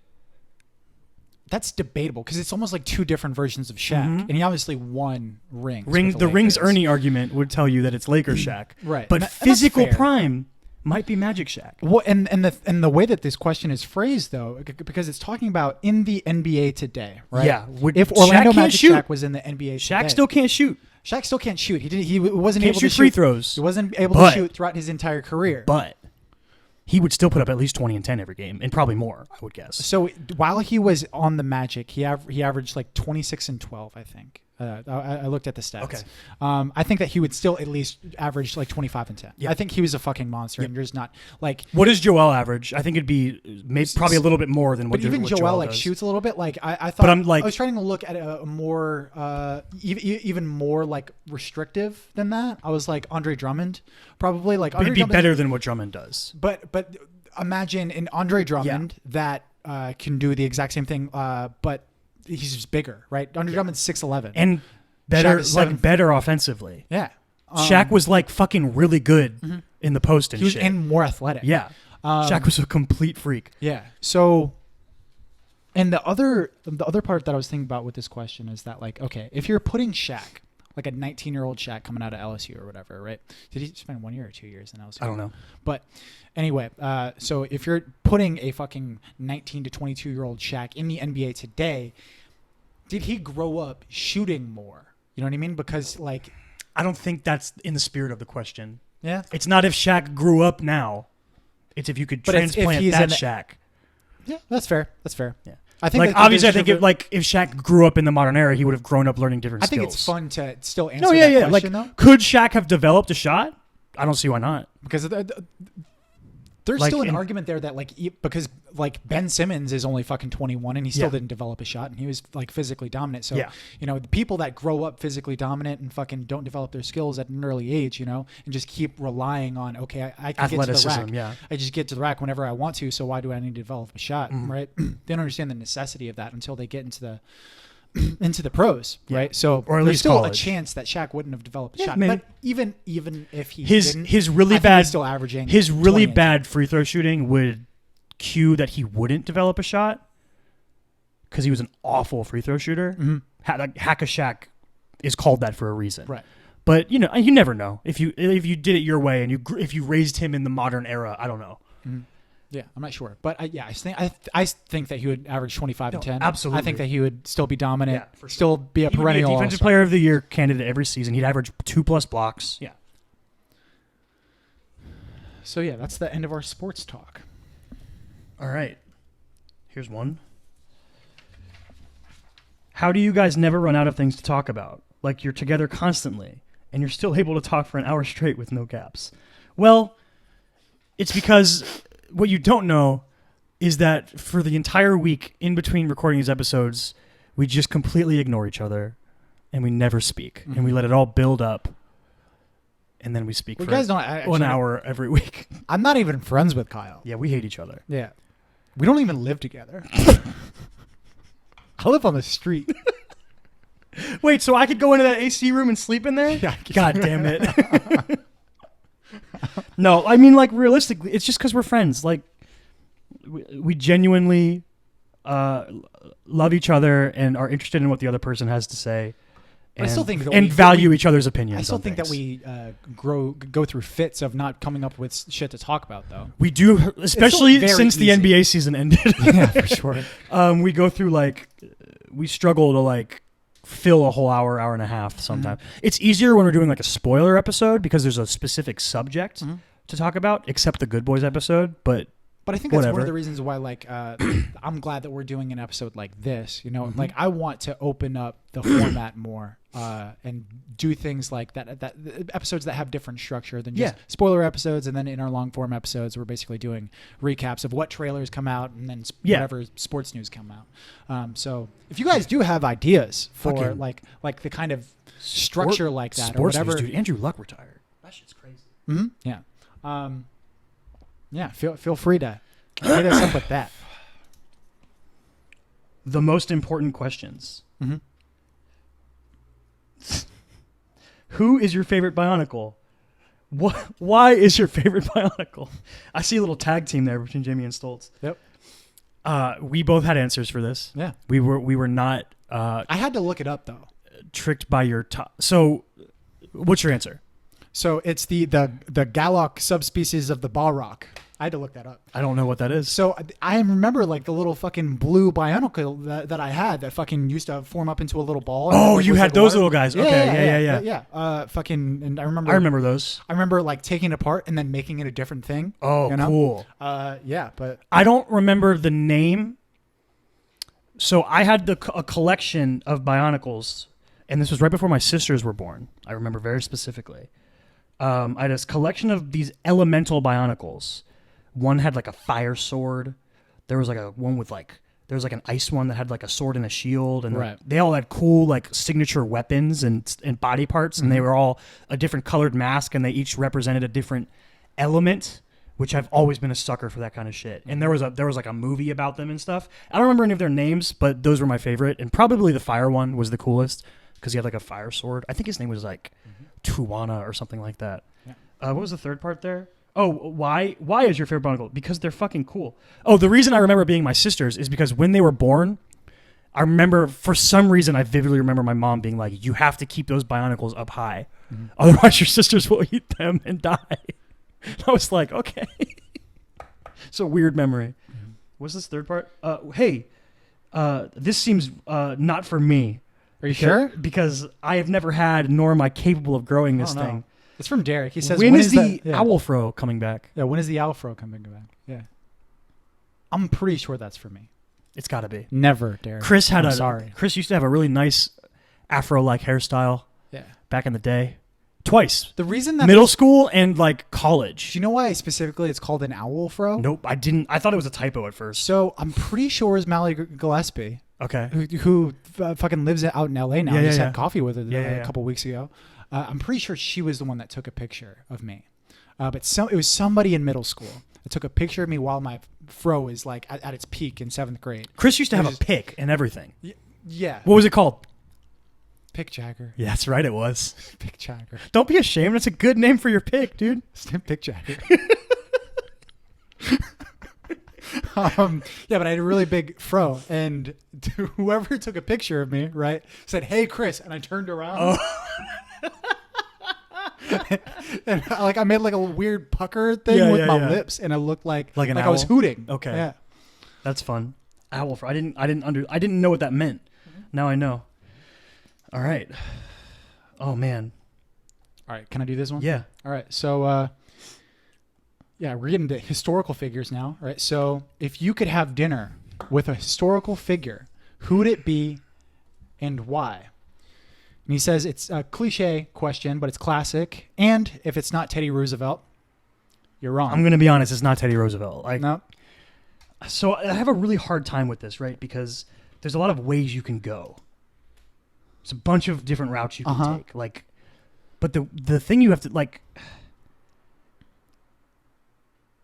That's debatable because it's almost like two different versions of Shaq, and he obviously won rings. The rings Ernie argument would tell you that it's Lakers Shaq, right? But and physical prime might be Magic Shaq. Well, and the way that this question is phrased though, because it's talking about in the NBA today, right? Yeah. If Orlando Shaq Magic shoot. Shaq was in the NBA Shaq today, still can't shoot. Shaq still can't shoot. He wasn't Can't able shoot to free shoot throws. He wasn't able to shoot throughout his entire career. But he would still put up at least 20 and 10 every game, and probably more, I would guess. So while he was on the Magic, he averaged like 26 and 12, I think. I looked at the stats. Okay. I think that he would still at least average like 25 and 10. Yep. I think he was a fucking monster, and there's not like. What does Joel average? I think it'd be probably a little bit more than what. But even what Joel like does. shoots a little bit. Like I thought. But I'm like, I was trying to look at a more even more like restrictive than that. I was like Andre Drummond, probably like. It'd be better than what Drummond does. But imagine an Andre Drummond that can do the exact same thing, but he's just bigger, right? Andre Drummond's 6'11". And better offensively. Yeah. Shaq was like fucking really good in the post and shit. And more athletic. Yeah. Shaq was a complete freak. Yeah. So, and the other part that I was thinking about with this question is that like, okay, if you're putting Shaq, like a 19-year-old Shaq coming out of LSU or whatever, right? Did he spend 1 year or 2 years in LSU? I don't know. But anyway, so if you're putting a fucking 19 to 22-year-old Shaq in the NBA today, did he grow up shooting more? You know what I mean? Because like, I don't think that's in the spirit of the question. Yeah. It's not if Shaq grew up now. It's if you could transplant that Shaq. Yeah, that's fair. That's fair. Yeah. I think like obviously, I think if Shaq grew up in the modern era, he would have grown up learning different skills. I think it's fun to still answer that question, though. Could Shaq have developed a shot? I don't see why not. Because there's still an argument there that because Ben Simmons is only fucking 21 and he still didn't develop a shot and he was like physically dominant. So the people that grow up physically dominant and fucking don't develop their skills at an early age, and just keep relying on I can get to the rack. Yeah. I just get to the rack whenever I want to. So why do I need to develop a shot? Right? They don't understand the necessity of that until they get into the pros, right? So or at there's least still college. a chance that Shaq wouldn't have developed a shot. Maybe. But even if he his really bad still averaging his really bad free throw shooting would cue that he wouldn't develop a shot because he was an awful free throw shooter. Hack a Shaq is called that for a reason, right? But you never know if you did it your way and if you raised him in the modern era. I don't know. Yeah, I'm not sure, but I think that he would average 25 and 10. Absolutely, I think that he would still be dominant, for still be a perennial defensive player of the year candidate every season. He'd average 2+ blocks. Yeah. So yeah, that's the end of our sports talk. All right, here's one. How do you guys never run out of things to talk about? Like you're together constantly, and you're still able to talk for an hour straight with no gaps. Well, it's because what you don't know is that for the entire week in between recording these episodes, we just completely ignore each other and we never speak. And we let it all build up. And then we speak for an hour every week. I'm not even friends with Kyle. Yeah, we hate each other. Yeah. We don't even live together. I live on the street. Wait, so I could go into that AC room and sleep in there? Yeah. God damn it. No, I mean, like, realistically, it's just because we're friends. Like, we genuinely love each other and are interested in what the other person has to say. and, I still think that and value each other's opinions. I still on think things. that we go through fits of not coming up with shit to talk about, though. We do, especially very since the easy. NBA season ended. Yeah, for sure. We go through we struggle to fill a whole hour and a half sometimes. It's easier when we're doing a spoiler episode because there's a specific subject to talk about, except the Good Boys episode. But I think that's whatever. one of the reasons why, I'm glad that we're doing an episode like this. You know, I want to open up the format more and do things like that episodes that have different structure than just spoiler episodes. And then in our long form episodes, we're basically doing recaps of what trailers come out and then whatever sports news come out. So if you guys do have ideas for like the kind of structure like that or whatever, news, dude. Andrew Luck retired. That shit's crazy. Yeah. Yeah, feel free to hit us up with that. The most important questions. Who is your favorite Bionicle? Why is your favorite Bionicle? I see a little tag team there between Jamie and Stoltz. Yep. We both had answers for this. Yeah. We were not. I had to look it up though. Tricked by your top. So, what's your answer? So it's the Galloc subspecies of the Balrog. I had to look that up. I don't know what that is. So I remember the little fucking blue Bionicle that I had that fucking used to form up into a little ball. Oh, you had those little guys. Okay, yeah. And I remember those. I remember taking it apart and then making it a different thing. Oh, you know? Cool. But I don't remember the name. So I had a collection of Bionicles, and this was right before my sisters were born. I remember very specifically. I had this collection of these elemental Bionicles. One had a fire sword. There was one with there was an ice one that had a sword and a shield, and they all had cool signature weapons and body parts, and they were all a different colored mask, and they each represented a different element, which I've always been a sucker for that kind of shit. And there was a movie about them and stuff. I don't remember any of their names, but those were my favorite, and probably the fire one was the coolest because he had a fire sword. I think his name was Tuwana or something like that. Yeah. What was the third part there? Oh, why is your favorite Bionicle? Because they're fucking cool. Oh, the reason I remember being my sisters is because when they were born, I remember for some reason I vividly remember my mom being like, "You have to keep those Bionicles up high, otherwise your sisters will eat them and die." I was like, okay. It's a weird memory. What's this third part? This seems not for me. Are you sure? Because I have never had, nor am I capable of growing this thing. It's from Derek. He says, when is the owl fro coming back? Yeah, when is the owl fro coming back? Yeah. I'm pretty sure that's for me. It's got to be. Never, Derek. Chris sorry. Chris used to have a really nice afro-like hairstyle. Yeah. Back in the day. Twice. The reason that middle school and college. Do you know why specifically it's called an owl fro? Nope, I didn't. I thought it was a typo at first. So I'm pretty sure it's Mally Gillespie. Okay. Who fucking lives out in LA now. I just had coffee with her a couple weeks ago. I'm pretty sure she was the one that took a picture of me. But it was somebody in middle school that took a picture of me while my fro is at its peak in 7th grade. Chris used to have a pick and everything. Yeah. What was it called? Pick Jagger. Yeah, that's right, it was. Pick Jagger. Don't be ashamed. That's a good name for your pick, dude. Pick Jagger. Yeah, but I had a really big fro, and whoever took a picture of me, right, said, "Hey, Chris," and I turned around. Oh. And I made a weird pucker thing with my lips, and I looked like an I was hooting. Okay, yeah, that's fun. Owl fro. I didn't know what that meant. Now I know. All right. Oh man. All right, can I do this one? Yeah. All right, so we're getting to historical figures now. All right, so if you could have dinner with a historical figure, who would it be, and why? And he says it's a cliche question, but it's classic. And if it's not Teddy Roosevelt, you're wrong. I'm going to be honest, it's not Teddy Roosevelt. No. So I have a really hard time with this, right? Because there's a lot of ways you can go. There's a bunch of different routes you can take. But the thing you have to,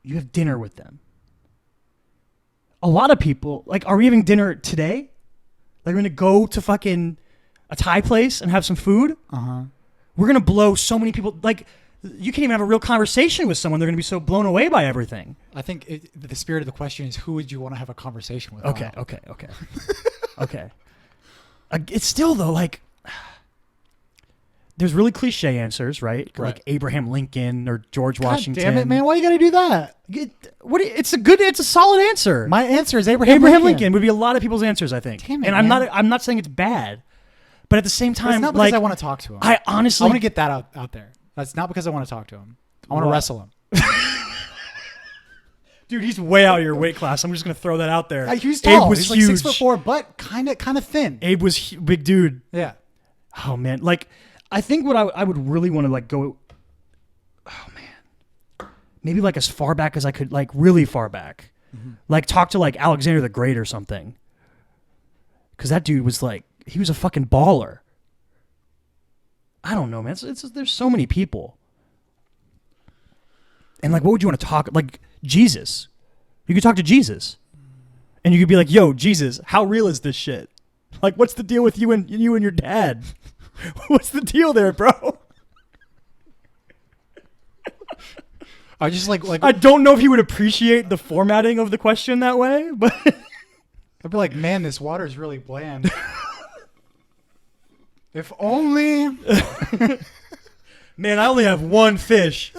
you have dinner with them. A lot of people, are we having dinner today? We're going to go to fucking a Thai place and have some food? Uh-huh. We're going to blow so many people. You can't even have a real conversation with someone. They're going to be so blown away by everything. I think the spirit of the question is, who would you want to have a conversation with? Okay. Okay. It's still, though, there's really cliche answers, right? Right. Like Abraham Lincoln or George God Washington. damn it, man! Why you gotta do that? It's a solid answer. My answer is Abraham Lincoln would be a lot of people's answers, I think. Damn it, and man. I'm not saying it's bad, but at the same It's time, not because like I want to talk to him. I honestly want to get that out there. That's not because I want to talk to him. I want to What? wrestle him. Dude, he's way out of your weight class. I'm just gonna throw that out there. He's tall. Abe was He's huge. like 6'4", but kind of thin. Abe was big dude. Yeah. Oh man, like I think what I would really want to like go. Oh man, maybe like as far back as I could, like really far back, like talk to like Alexander the Great or something. Because that dude was like, he was a fucking baller. I don't know, man. There's so many people. And like, what would you want to talk? Like Jesus. You could talk to Jesus, and you could be like, "Yo, Jesus, how real is this shit? Like, what's the deal with you and your dad? What's the deal there, bro?" I just like I don't know if he would appreciate the formatting of the question that way, but I'd be like, man, this water is really bland. If only. man, I only have one fish.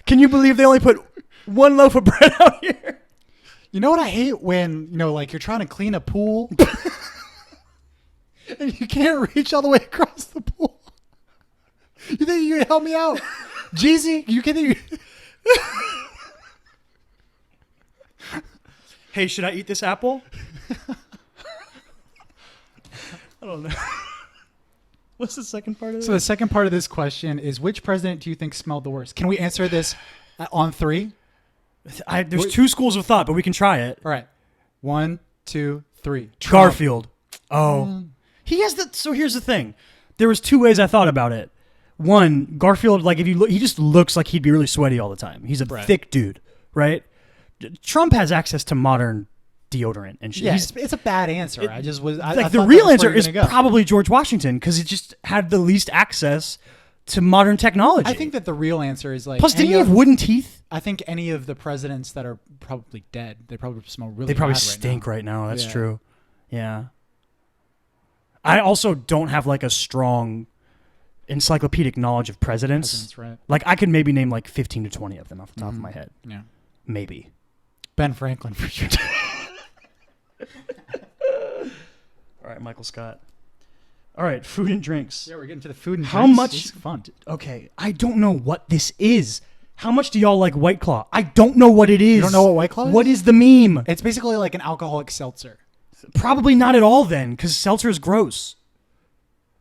Can you believe they only put one loaf of bread out here? You know what I hate when, like you're trying to clean a pool and you can't reach all the way across the pool. You think you can help me out? Jeezy, you kidding? Hey, should I eat this apple? I don't know. What's the second part of this? So the second part of this question is, which president do you think smelled the worst? Can we answer this on 3? There's 2 schools of thought, but we can try it. All right. 1, 2, 3. Garfield. Oh. He has the. So here's the thing. There was 2 ways I thought about it. One, Garfield, like if you look, he just looks like he'd be really sweaty all the time. He's a thick dude, right? Trump has access to modern deodorant and shit. Yeah, it's a bad answer. I The real answer is probably George Washington because he just had the least access to modern technology. I think that the real answer is like. Plus, didn't he have wooden teeth? I think any of the presidents that are probably dead, they probably smell really. They probably bad stink right now. That's Yeah. true. Yeah. I also don't have like a strong encyclopedic knowledge of presidents. Right. Like I could maybe name like 15 to 20 of them off the top of my head. Yeah. Maybe. Ben Franklin for sure. All right, Michael Scott. All right, food and drinks. Yeah, we're getting to the food and How drinks. much? This is fun. Okay, I don't know what this is. How much do y'all like White Claw? I don't know what it is. You don't know what White Claw is? What is the meme? It's basically like an alcoholic seltzer. Probably not at all then, because seltzer is gross.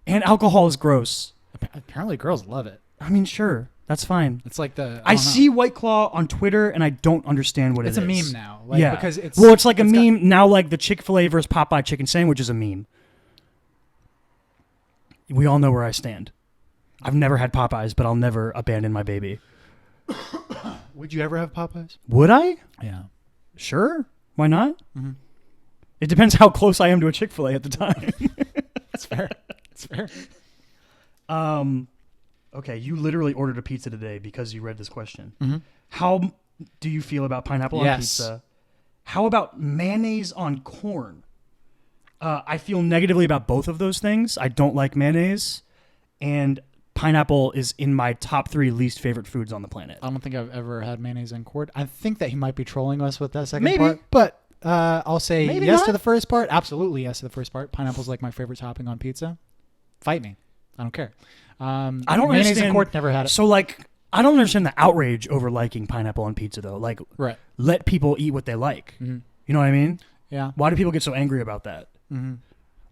And alcohol is gross. Apparently girls love it. I mean, sure. That's fine. It's like I see White Claw on Twitter, and I don't understand what it's it is. It's a meme now. Like, yeah. Because it's like a meme now, like the Chick-fil-A versus Popeye chicken sandwich is a meme. We all know where I stand. I've never had Popeyes, but I'll never abandon my baby. Would you ever have Popeyes? Would I? Yeah. Sure. Why not? Mm-hmm. It depends how close I am to a Chick-fil-A at the time. That's fair. That's fair. Okay, you literally ordered a pizza today because you read this question. Mm-hmm. How do you feel about pineapple on Yes. pizza? How about mayonnaise on corn? I feel negatively about both of those things. I don't like mayonnaise, and pineapple is in my top 3 least favorite foods on the planet. I don't think I've ever had mayonnaise on corn. I think that he might be trolling us with that second Maybe. part. But I'll say Maybe yes not. to the first part. Absolutely yes to the first part. Pineapple's like my favorite topping on pizza. Fight me. I don't care. I don't mayonnaise understand. and corn, never had it. So, like, I don't understand the outrage over liking pineapple on pizza, though. Like, Right. let people eat what they like. Mm-hmm. You know what I mean? Yeah. Why do people get so angry about that? Mm-hmm.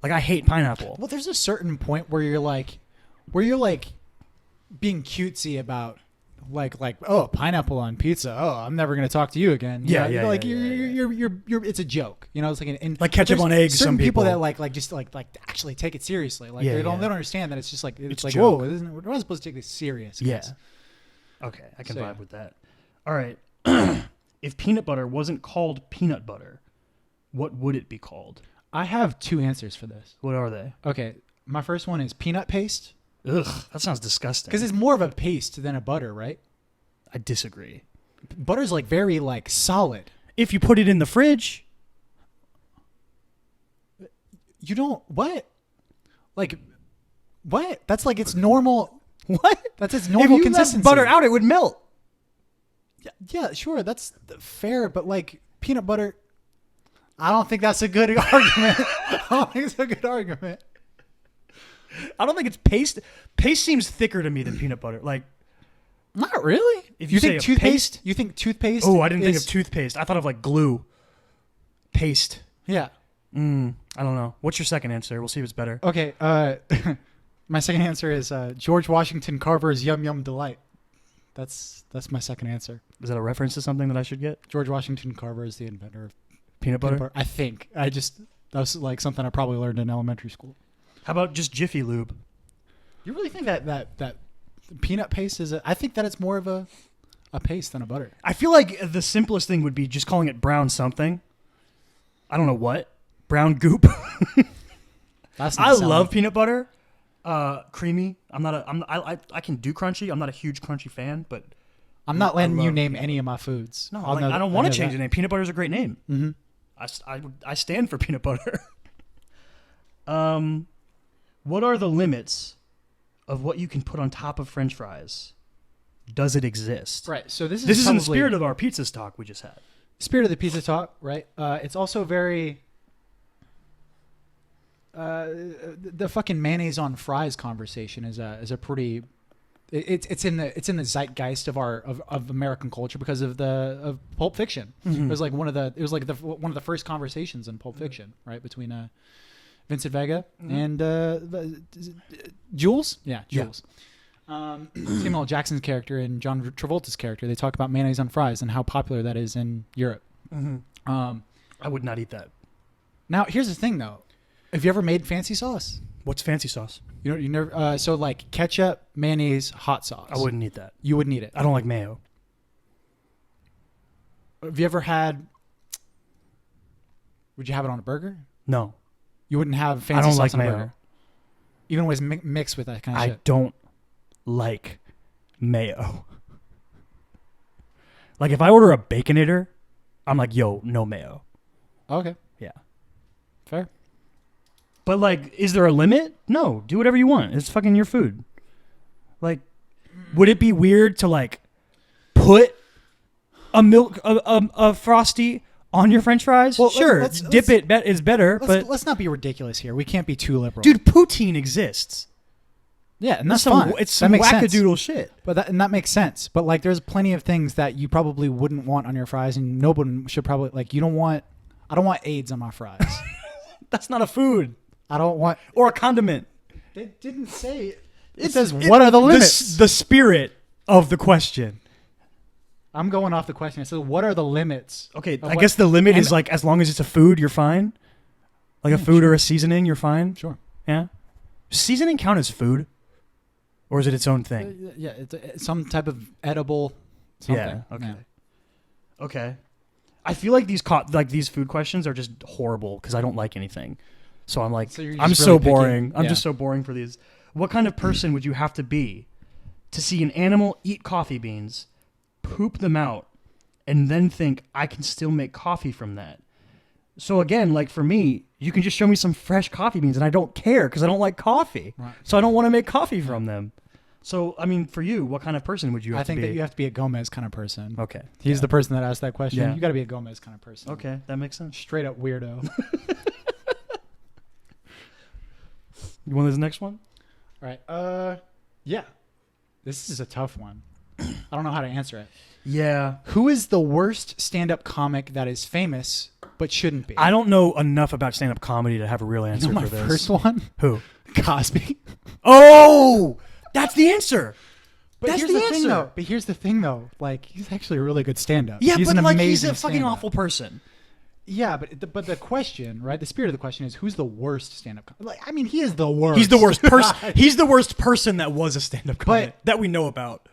Like, I hate pineapple. Well, there's a certain point where you're like being cutesy about like oh, pineapple on pizza. Oh, I'm never gonna talk to you again. Yeah, You know, yeah, like yeah, you're it's a joke. You know, it's like Like ketchup there's on eggs, Certain some people. that like just like actually take it seriously. Like Yeah, they don't yeah. they don't understand that it's just like it's a like joke. whoa, we're not supposed to take this serious. Yeah. guys. Okay, I can So, vibe yeah. with that. All right. If peanut butter wasn't called peanut butter, what would it be called? I have 2 answers for this. What are they? Okay, my first one is peanut paste Ugh, that sounds disgusting. because it's more of a paste than a butter, right? I disagree. Butter's like very like solid. If you put it in the fridge, You don't what? Like What? That's like its normal. What? That's its normal If you consistency. left butter out, it would melt. Yeah, sure. That's fair, but like peanut butter, I don't think that's a good argument. I don't think it's a good argument. I don't think it's paste. Paste seems thicker to me than peanut butter. Like, not really. If you you say think a toothpaste? paste- You think toothpaste? oh, I didn't think is- of toothpaste. I thought of like glue. Paste. Yeah. I don't know. What's your second answer? We'll see if it's better. Okay. My second answer is George Washington Carver's Yum Yum Delight. That's my second answer. Is that a reference to something that I should get? George Washington Carver is the inventor of Peanut butter? peanut butter. I think. That was like something I probably learned in elementary school. How about just Jiffy Lube? You really think that peanut paste is I think that it's more of a paste than a butter. I feel like the simplest thing would be just calling it brown something. I don't know what. Brown goop. That's I love peanut butter. Creamy. I can do crunchy. I'm not a huge crunchy fan, but I'm not letting you love name any of my foods. no, I don't want to change the name. Peanut butter is a great name. Mm-hmm. I stand for peanut butter. What are the limits of what you can put on top of French fries? Does it exist? Right. So this This is in the probably- spirit of our pizza talk we just had. Spirit of the pizza talk, right? It's also very the fucking mayonnaise on fries conversation is a pretty it's in the zeitgeist of of American culture because of Pulp Fiction. Mm-hmm. It was like one of the first conversations in Pulp Fiction, right, between Vincent Vega and Jules. Yeah, Jules. Samuel L. Jackson's character and John Travolta's character, they talk about mayonnaise on fries and how popular that is in Europe. I would not eat that. Now, here's the thing, though. Have you ever made fancy sauce? What's fancy sauce? You never. So like ketchup, mayonnaise, hot sauce. I wouldn't eat that. You wouldn't eat it. I don't like mayo. Have you ever had? Would you have it on a burger? No. You wouldn't have fancy I don't sauce like on a mayo. burger, even when it's mixed with that kind of I shit. don't like mayo. Like if I order a Baconator, I'm like, yo, no mayo. Okay, Yeah. fair. But like, is there a limit? No. Do whatever you want. It's fucking your food. Like, would it be weird to like put a Frosty on your French fries? Well, sure. Dip it is better, but Let's not be ridiculous here. We can't be too liberal, dude, poutine exists. Yeah, and that's some, fine. It's That some makes sense. wackadoodle shit. But that makes sense. But like, there's plenty of things that you probably wouldn't want on your fries, and nobody should probably like. I don't want AIDS on my fries. That's not a food I don't want. or a condiment. It didn't say. It says, "What are the limits?" The spirit of the question. I'm going off the question. It says, "What are the limits?" Okay, of I what- guess the limit and- is like as long as it's a food, you're fine. Like a food or a seasoning, you're fine. Sure. Yeah. Does seasoning count as food, or is it its own thing? Yeah, it's some type of edible. Something. Yeah. Okay. Okay. I feel like these food questions are just horrible because I don't like anything. So I'm like, So you're I'm just so really picky. boring. I'm Yeah. just so boring for these. What kind of person would you have to be to see an animal eat coffee beans, poop them out, and then think I can still make coffee from that? So again, like for me, you can just show me some fresh coffee beans and I don't care because I don't like coffee. Right. So I don't want to make coffee from them. So, I mean, for you, what kind of person would you have I think to be? that you have to be a Gomez kind of person. Okay. He's the person that asked that question. Yeah. You got to be a Gomez kind of person. Okay, that makes sense. Straight up weirdo. You want this next one? All right. Yeah. This is a tough one. I don't know how to answer it. Yeah. Who is the worst stand-up comic that is famous but shouldn't be? I don't know enough about stand-up comedy to have a real answer You know my for this. first one? Who? Cosby. Oh, that's the answer. But That's here's the thing, answer. though. But here's the thing, though. Like, he's actually a really good stand-up. Yeah, he's but an like he's amazing a fucking stand-up. awful person. Yeah, but the question, right? The spirit of the question is, who's the worst stand-up comic? Like, I mean, he is the worst. He's the worst person. He's the worst person that was a stand-up comic But- that we know about.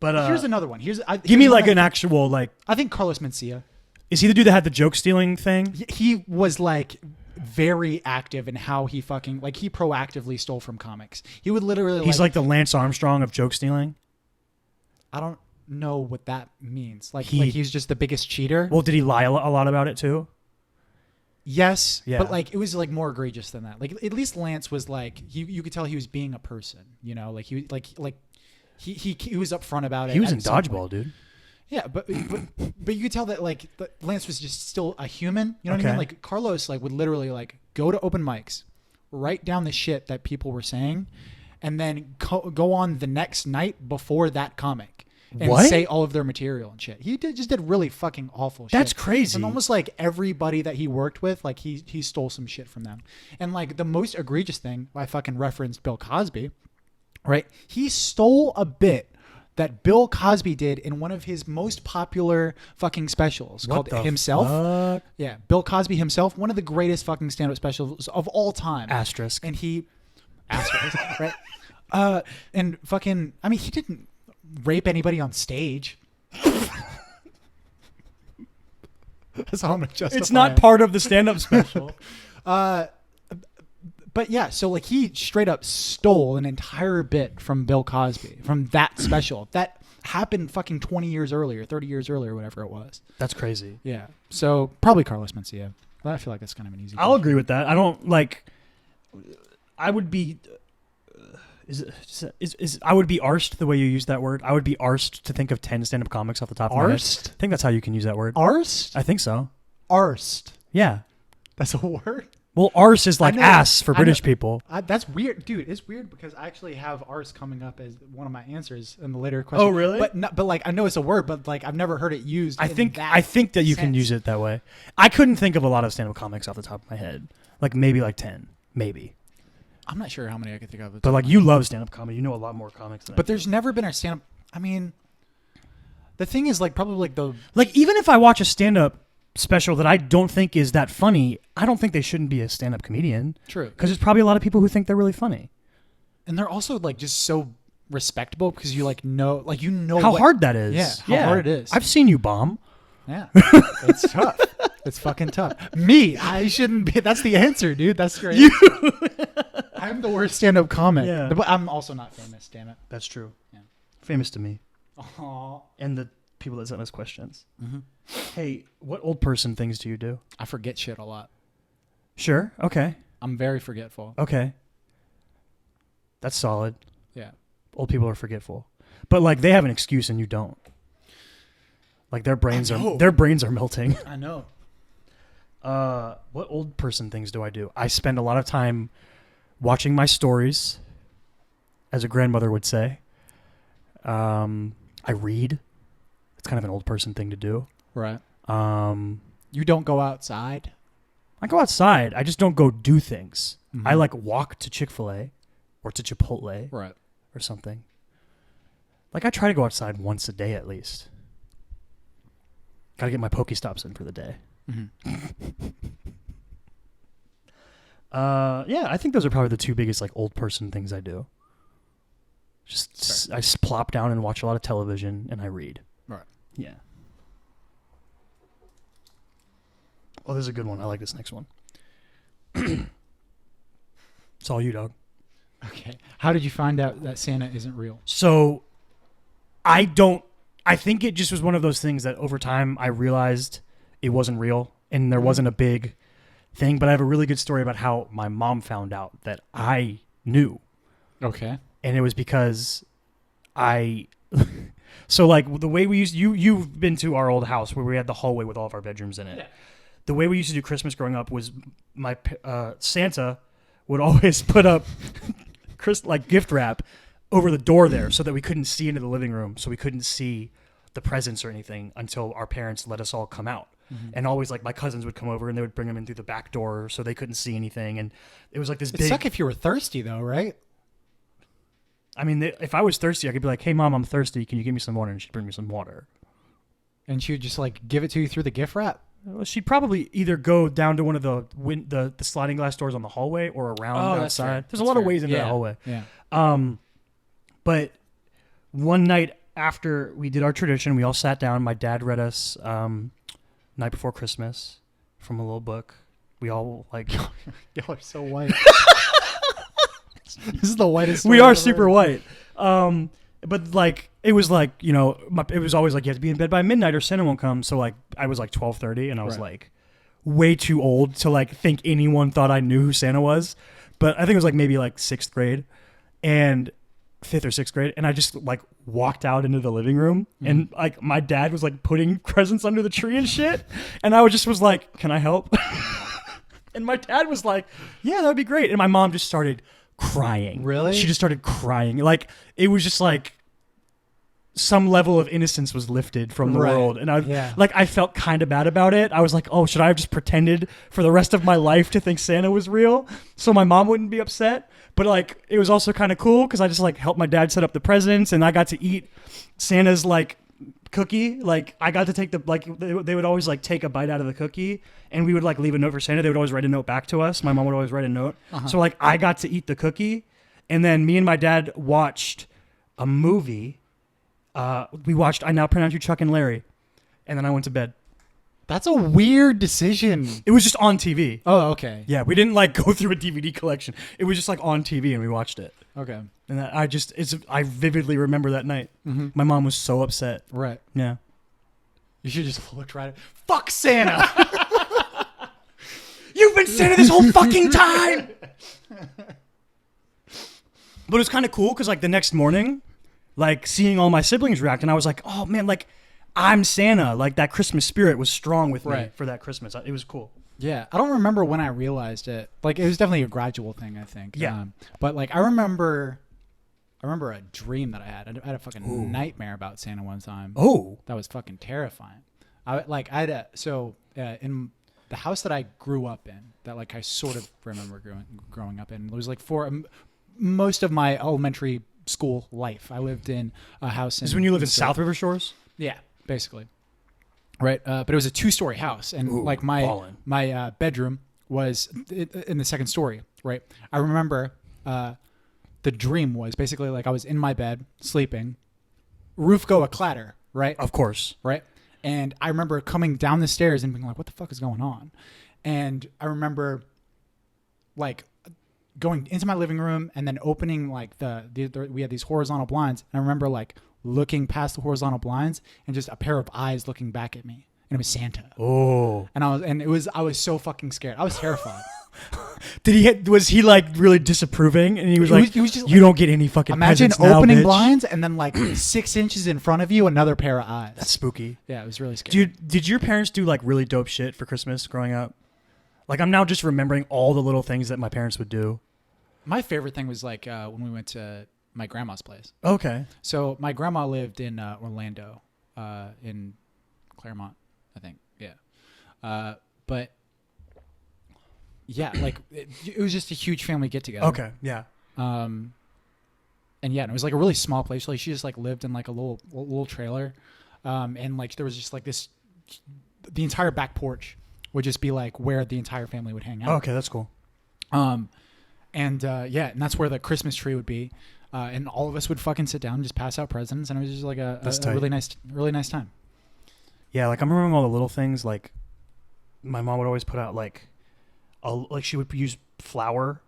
But Here's another one. give me like an actual like. I think Carlos Mencia. Is he the dude that had the joke stealing thing? He was like very active in how he fucking like he proactively stole from comics. He would literally. He's like the Lance Armstrong of joke stealing. I don't know what that means. Like He- he's just the biggest cheater. Well, did he lie a lot about it too? Yes, Yeah. but like it was like more egregious than that. Like at least Lance was like you could tell he was being a person, you know, like he he was upfront about it. He was at in some dodgeball, point. dude. Yeah, but you could tell that like Lance was just still a human. You know what I mean? Like Carlos like would literally like go to open mics, write down the shit that people were saying, and then go on the next night before that comic. And say all of their material and shit. He just did really fucking awful shit. That's crazy. And almost like everybody that he worked with, like he stole some shit from them. And like the most egregious thing, I fucking referenced Bill Cosby, right? He stole a bit that Bill Cosby did in one of his most popular fucking specials called Himself. Fuck? Yeah, Bill Cosby Himself, one of the greatest fucking stand-up specials of all time. Asterisk. And he, asterisk, right? And fucking, I mean, he didn't rape anybody on stage. That's how I'm gonna justify It's not it. part of the stand-up special. But yeah, so like he straight up stole an entire bit from Bill Cosby from that special that happened fucking 20 years earlier, 30 years earlier, whatever it was. That's crazy. Yeah. So probably Carlos Mencia. But I feel like that's kind of an easy. I'll agree with that. I don't like. I would be. I would be arsed the way you use that word. I would be arsed to think of 10 stand-up comics off the top of my head. Arsed? I think that's how you can use that word. Arsed? I think so. Arsed. Yeah. That's a word? Well, arse is like I know. ass for I British know. people. That's weird, dude. It's weird because I actually have arse coming up as one of my answers in the later question. Oh, really? But like I know it's a word, but like I've never heard it used. I in think that you can sense. use it that way. I couldn't think of a lot of stand-up comics off the top of my head. Like maybe like 10, maybe. I'm not sure how many I could think of. But like you love stand-up comedy. You know a lot more comics than I But do. there's never been a stand-up. I mean, the thing is like probably like the Like even if I watch a stand-up special that I don't think is that funny, I don't think they shouldn't be a stand-up comedian. true, Because there's probably a lot of people who think they're really funny. and they're also like just so respectable because you like know How hard that is. Yeah, how hard it is. I've seen you bomb. Yeah, it's tough. It's fucking tough. Me, I shouldn't be. That's the answer, dude. That's great. I'm the worst stand-up comic. Yeah. But I'm also not famous. Damn it. That's true. Yeah. Famous to me. Aww. And the people that sent us questions. Mm-hmm. Hey, what old person things do you do? I forget shit a lot. Sure. Okay. I'm very forgetful. Okay. That's solid. Yeah. Old people are forgetful. But like they have an excuse and you don't. Like their brains I know. are melting. I know. What old person things do I do? I spend a lot of time watching my stories, as a grandmother would say. I read. It's kind of an old person thing to do. Right. I You don't go outside. go outside. I just don't go do things. Mhm. I like walk to Chick-fil-A or to Chipotle Right. or something. Like I try to go outside once a day at least. Got to get my Pokestops in for the day. Mm-hmm. Yeah, I think those are probably the two biggest like old person things I do. I plop down and watch a lot of television and I read. Right. Yeah. Oh, this is a good one. I like this next one. It's all you, dog. Okay. How did you find out that Santa isn't real? So, I think it just was one of those things that over time I realized it wasn't real and there wasn't a big thing. But I have a really good story about how my mom found out that I knew. Okay. And it was because so like the way we used, you've been to our old house where we had the hallway with all of our bedrooms in it. Yeah. The way we used to do Christmas growing up was my Santa would always put up like gift wrap over the door there so that we couldn't see into the living room, so we couldn't see the presents or anything until our parents let us all come out. Mm-hmm. And always like my cousins would come over and they would bring them in through the back door so they couldn't see anything. And it was like this It'd suck if you were thirsty though, right? I mean, if I was thirsty, I could be like, "Hey, Mom, I'm thirsty. Can you give me some water?" And she'd bring me some water. And she would just like give it to you through the gift wrap. Well, she'd probably either go down to one of the sliding glass doors on the hallway or around outside. There's a lot of ways into that hallway. Yeah. But one night after we did our tradition, we all sat down. My dad read us Night Before Christmas from a little book. We all like Y'all are so white. This is the whitest. We are super white. But like it was like, you know, it was always like you have to be in bed by midnight or Santa won't come. So like I was like 12:30 and I was like, way too old to like think anyone thought I knew who Santa was. But I think it was like maybe like 6th grade and 5th or 6th grade. And I just like walked out into the living room and like my dad was like putting presents under the tree and shit. And I was like, can I help? And my dad was like, yeah, that would be great. And my mom just started crying. Really? She just started crying. Like it was just like some level of innocence was lifted from the world. And I felt kind of bad about it. I was like, oh, should I have just pretended for the rest of my life to think Santa was real so my mom wouldn't be upset? But like, it was also kind of cool because I just like helped my dad set up the presents and I got to eat Santa's like cookie. Like I got to take they would always like take a bite out of the cookie and we would like leave a note for Santa. They would always write a note back to us. My mom would always write a note. So like I got to eat the cookie and then me and my dad watched a movie. We watched I Now Pronounce You Chuck and Larry, and then I went to bed. That's a weird decision. It was just on TV. Oh, okay. Yeah, we didn't like go through a DVD collection. It was just like on TV, and we watched it. Okay. And I vividly remember that night. My mom was so upset. Right. Yeah. You should just look right at fuck Santa. You've been Santa this whole fucking time. But it was kind of cool because like the next morning, like seeing all my siblings react, and I was like, oh man, like I'm Santa. Like that Christmas spirit was strong with me for that Christmas. It was cool. Yeah, I don't remember when I realized it. Like it was definitely a gradual thing, I think. Yeah. But like I remember a dream that I had. I had a fucking nightmare about Santa one time. Oh, that was fucking terrifying. In the house that I grew up in, that like I sort of remember growing up in, it was like for most of my elementary school life. I lived in a house. This is when you lived in South River Shores? Yeah, basically. Right, but it was a 2-story house, and like my bedroom was in the 2nd story. Right, I remember the dream was basically like I was in my bed sleeping, roof go a clatter. Right, of course. Right, and I remember coming down the stairs and being like, "What the fuck is going on?" And I remember like going into my living room and then opening like we had these horizontal blinds, and I remember like looking past the horizontal blinds and just a pair of eyes looking back at me, and it was Santa. Oh, and I was so fucking scared. I was terrified. Was he like really disapproving? And he was like, you just, don't get any fucking imagine presents now, opening bitch. blinds and then like 6 inches in front of you, another pair of eyes. That's spooky. Yeah, it was really scary. Did your parents do like really dope shit for Christmas growing up? Like I'm now just remembering all the little things that my parents would do. My favorite thing was like when we went to my grandma's place. Okay. So my grandma lived in Orlando, in Claremont, I think. Yeah. But yeah, like it was just a huge family get together. Okay. Yeah. And yeah, and it was like a really small place. Like she just like lived in like a little trailer, and like there was just like this, the entire back porch would just be like where the entire family would hang out. Okay, that's cool. And that's where the Christmas tree would be. And all of us would fucking sit down and just pass out presents, and it was just like a really nice time. Yeah, like I'm remembering all the little things. Like my mom would always put out like she would use flour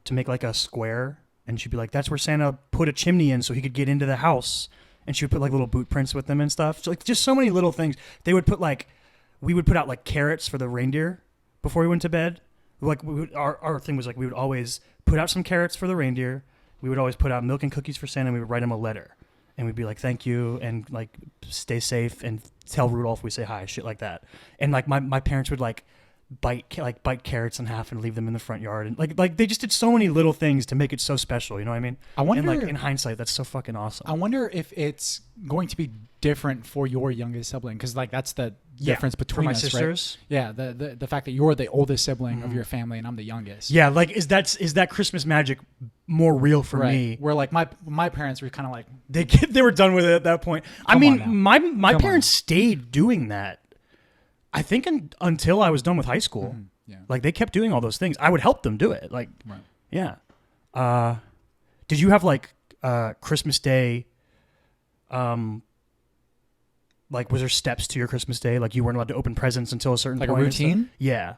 to make like a square, and she'd be like, "That's where Santa put a chimney in so he could get into the house." And she would put like little boot prints with them and stuff. So like just so many little things. They would put like we would put out like carrots for the reindeer before we went to bed. Like our thing was like we would always put out some carrots for the reindeer. We would always put out milk and cookies for Santa, and we would write him a letter. And we'd be like, thank you, and like stay safe, and tell Rudolph we say hi, shit like that. And like my parents would like bite carrots in half and leave them in the front yard. And like they just did so many little things to make it so special, you know what I mean? I wonder, and like in hindsight, that's so fucking awesome. I wonder if it's going to be different for your youngest sibling, because like that's the difference between my us, sisters. Right? Yeah, the fact that you're the oldest sibling of your family and I'm the youngest. Yeah, like is that Christmas magic more real for me? Where like my parents were kind of like they were done with it at that point. I mean, my parents stayed doing that. I think until I was done with high school. Mm-hmm. Yeah. Like they kept doing all those things. I would help them do it. Like, yeah. Did you have like Christmas Day? Like, was there steps to your Christmas Day? Like, you weren't allowed to open presents until a certain point. Like a routine? Yeah.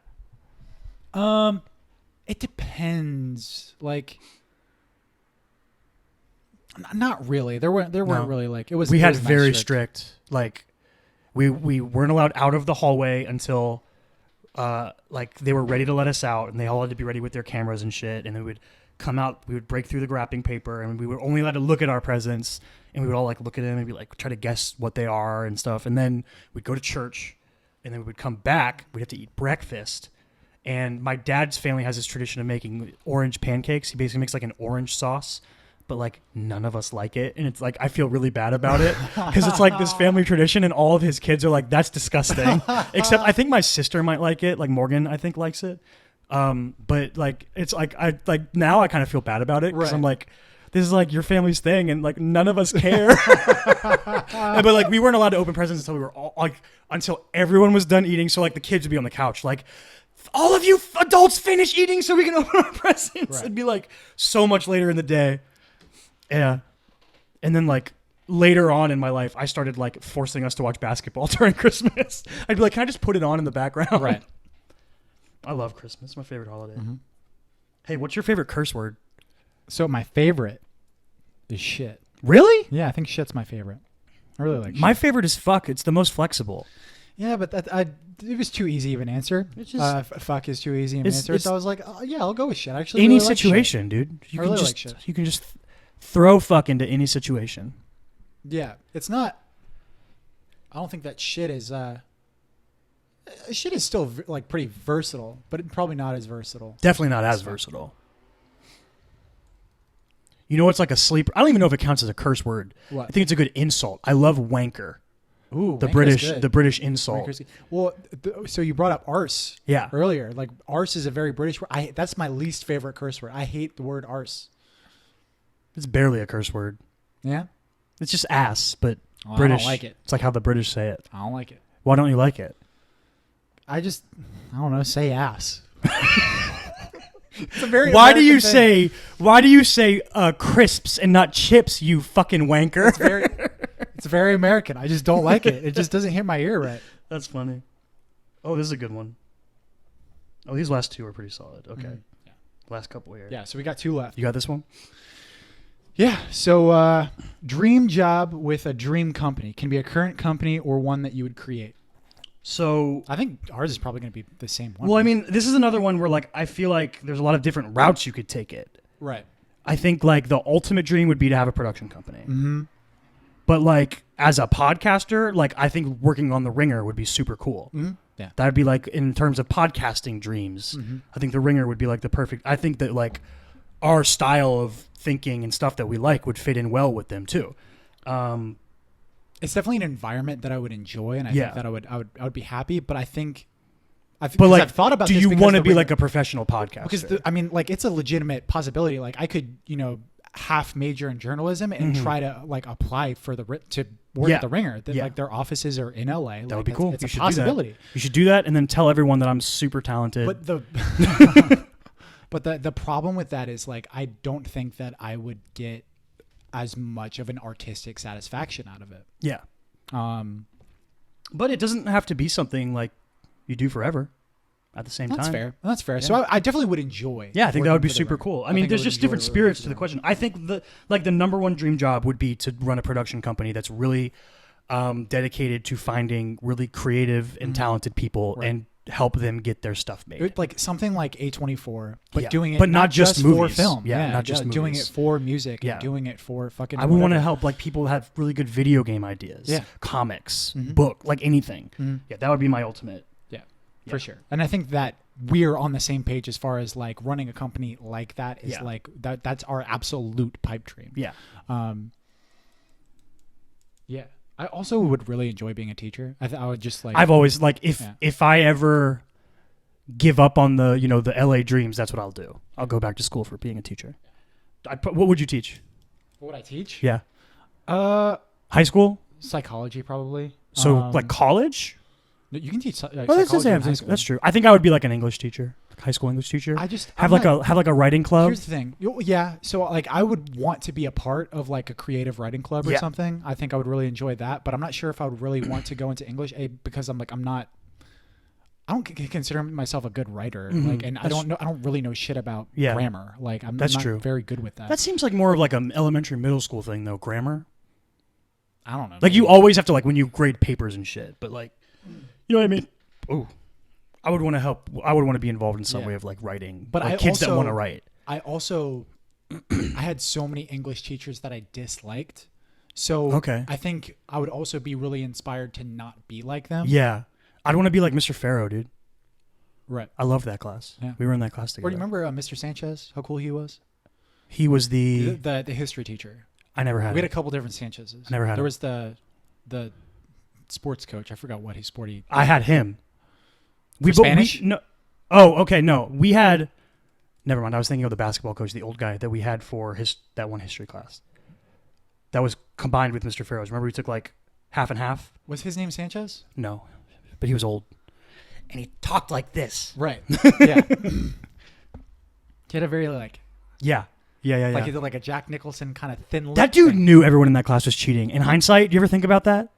It depends. Like, not really. There weren't really like it was. We had nice very strict. Like, we weren't allowed out of the hallway until like they were ready to let us out, and they all had to be ready with their cameras and shit, and they would come out, we would break through the wrapping paper, and we were only allowed to look at our presents, and we would all like look at them and be like try to guess what they are and stuff, and then we'd go to church, and then we would come back, we'd have to eat breakfast, and my dad's family has this tradition of making orange pancakes. He basically makes like an orange sauce, but like none of us like it, and it's like I feel really bad about it because it's like this family tradition, and all of his kids are like, that's disgusting. Except I think my sister might like it, like Morgan I think likes it. But like it's like I like now I kind of feel bad about it because I'm like, this is like your family's thing, and like none of us care. But like we weren't allowed to open presents until we were all like until everyone was done eating. So like the kids would be on the couch like, all of you adults finish eating so we can open our presents. It'd be like so much later in the day. Yeah. And then like later on in my life, I started like forcing us to watch basketball during Christmas. I'd be like, can I just put it on in the background? Right. I love Christmas. It's my favorite holiday. Mm-hmm. Hey, what's your favorite curse word? So my favorite is shit. Really? Yeah, I think shit's my favorite. I really like shit. My favorite is fuck. It's the most flexible. Yeah, but it was too easy of an answer. It's just, fuck is too easy of an answer. So I was like, oh, yeah, I'll go with shit. Actually, any really situation, like dude. You can just throw fuck into any situation. Yeah, it's not. I don't think that shit is. Shit is still like pretty versatile, but probably not as versatile. Definitely not as versatile. You know what's like a sleeper? I don't even know if it counts as a curse word. What? I think it's a good insult. I love wanker. Ooh, the British insult. Well, so you brought up arse. Yeah. Earlier, like arse is a very British word. That's my least favorite curse word. I hate the word arse. It's barely a curse word. Yeah. It's just ass, but British. I don't like it. It's like how the British say it. I don't like it. Why don't you like it? I don't know. Say ass. It's a very Why do you say crisps and not chips, you fucking wanker? It's very American. I just don't like it. It just doesn't hit my ear right. That's funny. Oh, this is a good one. Oh, these last two are pretty solid. Okay. Mm-hmm. Yeah. Last couple here. Yeah, so we got two left. You got this one? Yeah. So dream job with a dream company. Can be a current company or one that you would create. So I think ours is probably going to be the same one. Well, I mean, this is another one where like I feel like there's a lot of different routes you could take it. Right. I think like the ultimate dream would be to have a production company. Mm-hmm. But like as a podcaster, like I think working on The Ringer would be super cool. Mm-hmm. Yeah. That would be like in terms of podcasting dreams. Mm-hmm. I think The Ringer would be like the perfect. I think that like our style of thinking and stuff that we like would fit in well with them too. It's definitely an environment that I would enjoy, and I think that I would be happy. But I think, but like, I've thought about. Do you want to be like a professional podcaster? Because I mean, like, it's a legitimate possibility. Like, I could, half major in journalism and try to like apply for to work at The Ringer. Like their offices are in LA. That would be cool. It's a possibility. You should do that, and then tell everyone that I'm super talented. But the problem with that is like I don't think that I would get as much of an artistic satisfaction out of it. Yeah. But it doesn't have to be something like you do forever at the same time. That's fair. Yeah. So I definitely would enjoy. Yeah, I think that would be super cool. I mean, there's just different spirits to the question. I think the number one dream job would be to run a production company that's really dedicated to finding really creative and talented people and help them get their stuff made. Like something like A24, but doing it but not just for film. Yeah, not just movies. Doing it for music and doing it for fucking I would want to help like people have really good video game ideas. Yeah. Comics, book, like anything. Mm-hmm. Yeah, that would be my ultimate. Yeah. For sure. And I think that we're on the same page as far as like running a company like that is like that's our absolute pipe dream. Yeah. Yeah. I also would really enjoy being a teacher. I would just like. I've always like if I ever give up on the the LA dreams, that's what I'll do. I'll go back to school for being a teacher. What would you teach? What would I teach? Yeah. High school? Psychology, probably. So like college? You can teach psychology in high school. That's true. I think I would be like an English teacher, high school English teacher. Have like a writing club. Here's the thing. Yeah. So like I would want to be a part of like a creative writing club or something. I think I would really enjoy that, but I'm not sure if I would really want to go into English because I don't consider myself a good writer. Mm-hmm. Like, and I don't really know shit about grammar. Like I'm not very good with that. That seems like more of like an elementary middle school thing though, grammar. I don't know. Like you always have to like when you grade papers and shit, but like, you know what I mean? Oh, I would want to help. I would want to be involved in some Yeah. way of like writing, But like I kids that also- want to write. I also, I had so many English teachers that I disliked. So Okay. I think I would also be really inspired to not be like them. Yeah, I'd want to be like Mr. Farrow, dude. Right. I loved that class. Yeah. We were in that class Or together. do you remember Mr. Sanchez? How cool he was? He was the. The history teacher. I never had. We had it. a couple different Sanchez's. Never had There him. was the sports coach. I forgot what his sporty. I had him. For Spanish? no. Oh, okay. No, we had. Never mind. I was thinking of the basketball coach, the old guy that we had for that one history class. That was combined with Mr. Farrow's. Remember, we took like half and half. Was his name Sanchez? No, but he was old, and he talked like this. Right. Yeah. He had a very like Yeah. he did like a Jack Nicholson kind of thin lip That dude thing. knew everyone in that class was cheating. In hindsight, do you ever think about that?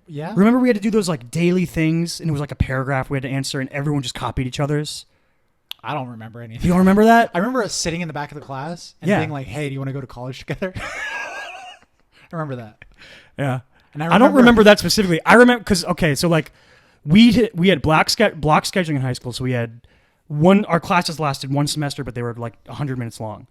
Yeah. Remember we had to do those like daily things, and it was like a paragraph we had to answer, and everyone just copied each other's. I don't remember anything. You don't remember that? I remember us sitting in the back of the class and Yeah. being like, "Hey, do you want to go to college together?" I remember that. Yeah. And I don't remember that specifically. I remember because so like we had block scheduling in high school, so we had our classes lasted one semester, but they were like 100 minutes long.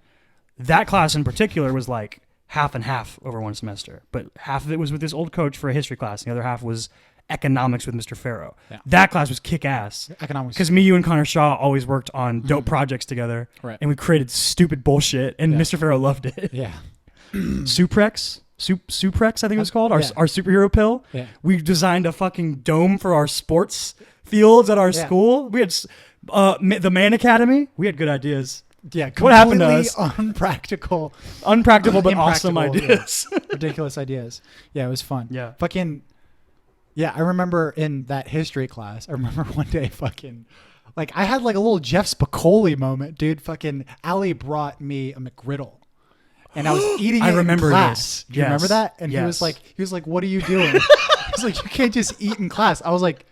That class in particular was like half and half over one semester, but half of it was with this old coach for a history class, and the other half was economics with Mr. Farrow. Yeah. That class was kick ass. Economics. Because me, you, and Connor Shaw always worked on dope projects together, Right. and we created stupid bullshit, and Yeah. Mr. Farrow loved it. Yeah. Suprex, I think it was called, our Yeah. superhero pill. Yeah. We designed a fucking dome for our sports fields at our Yeah. school. We had the Man Academy. We had good ideas. Yeah. What happened to completely us? Unpractical, Unpractical but awesome Impractical, ideas. ridiculous ideas. Yeah, it was fun. Yeah. Fucking. Yeah, I remember in that history class. I remember one day, like I had like a little Jeff Spicoli moment, dude. Fucking Allie brought me a McGriddle. And I was eating it I remember in class. this. Do you remember Yes. that? And he was like, "What are you doing?" I was like, "You can't just eat in class." I was like,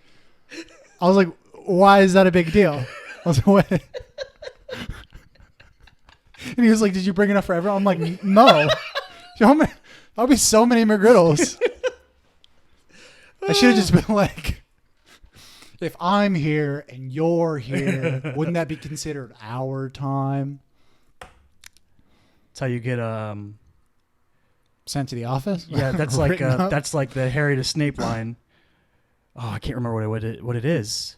"Why is that a big deal?" I was like, "What?" And he was like, "Did you bring enough for everyone?" I'm like, "No." That'll be so many McGriddles. I should have just been like, "If I'm here and you're here, wouldn't that be considered our time?" That's how you get Sent to the office? Yeah, that's like Written up? that's like the Harry to Snape line. Oh, I can't remember what it is.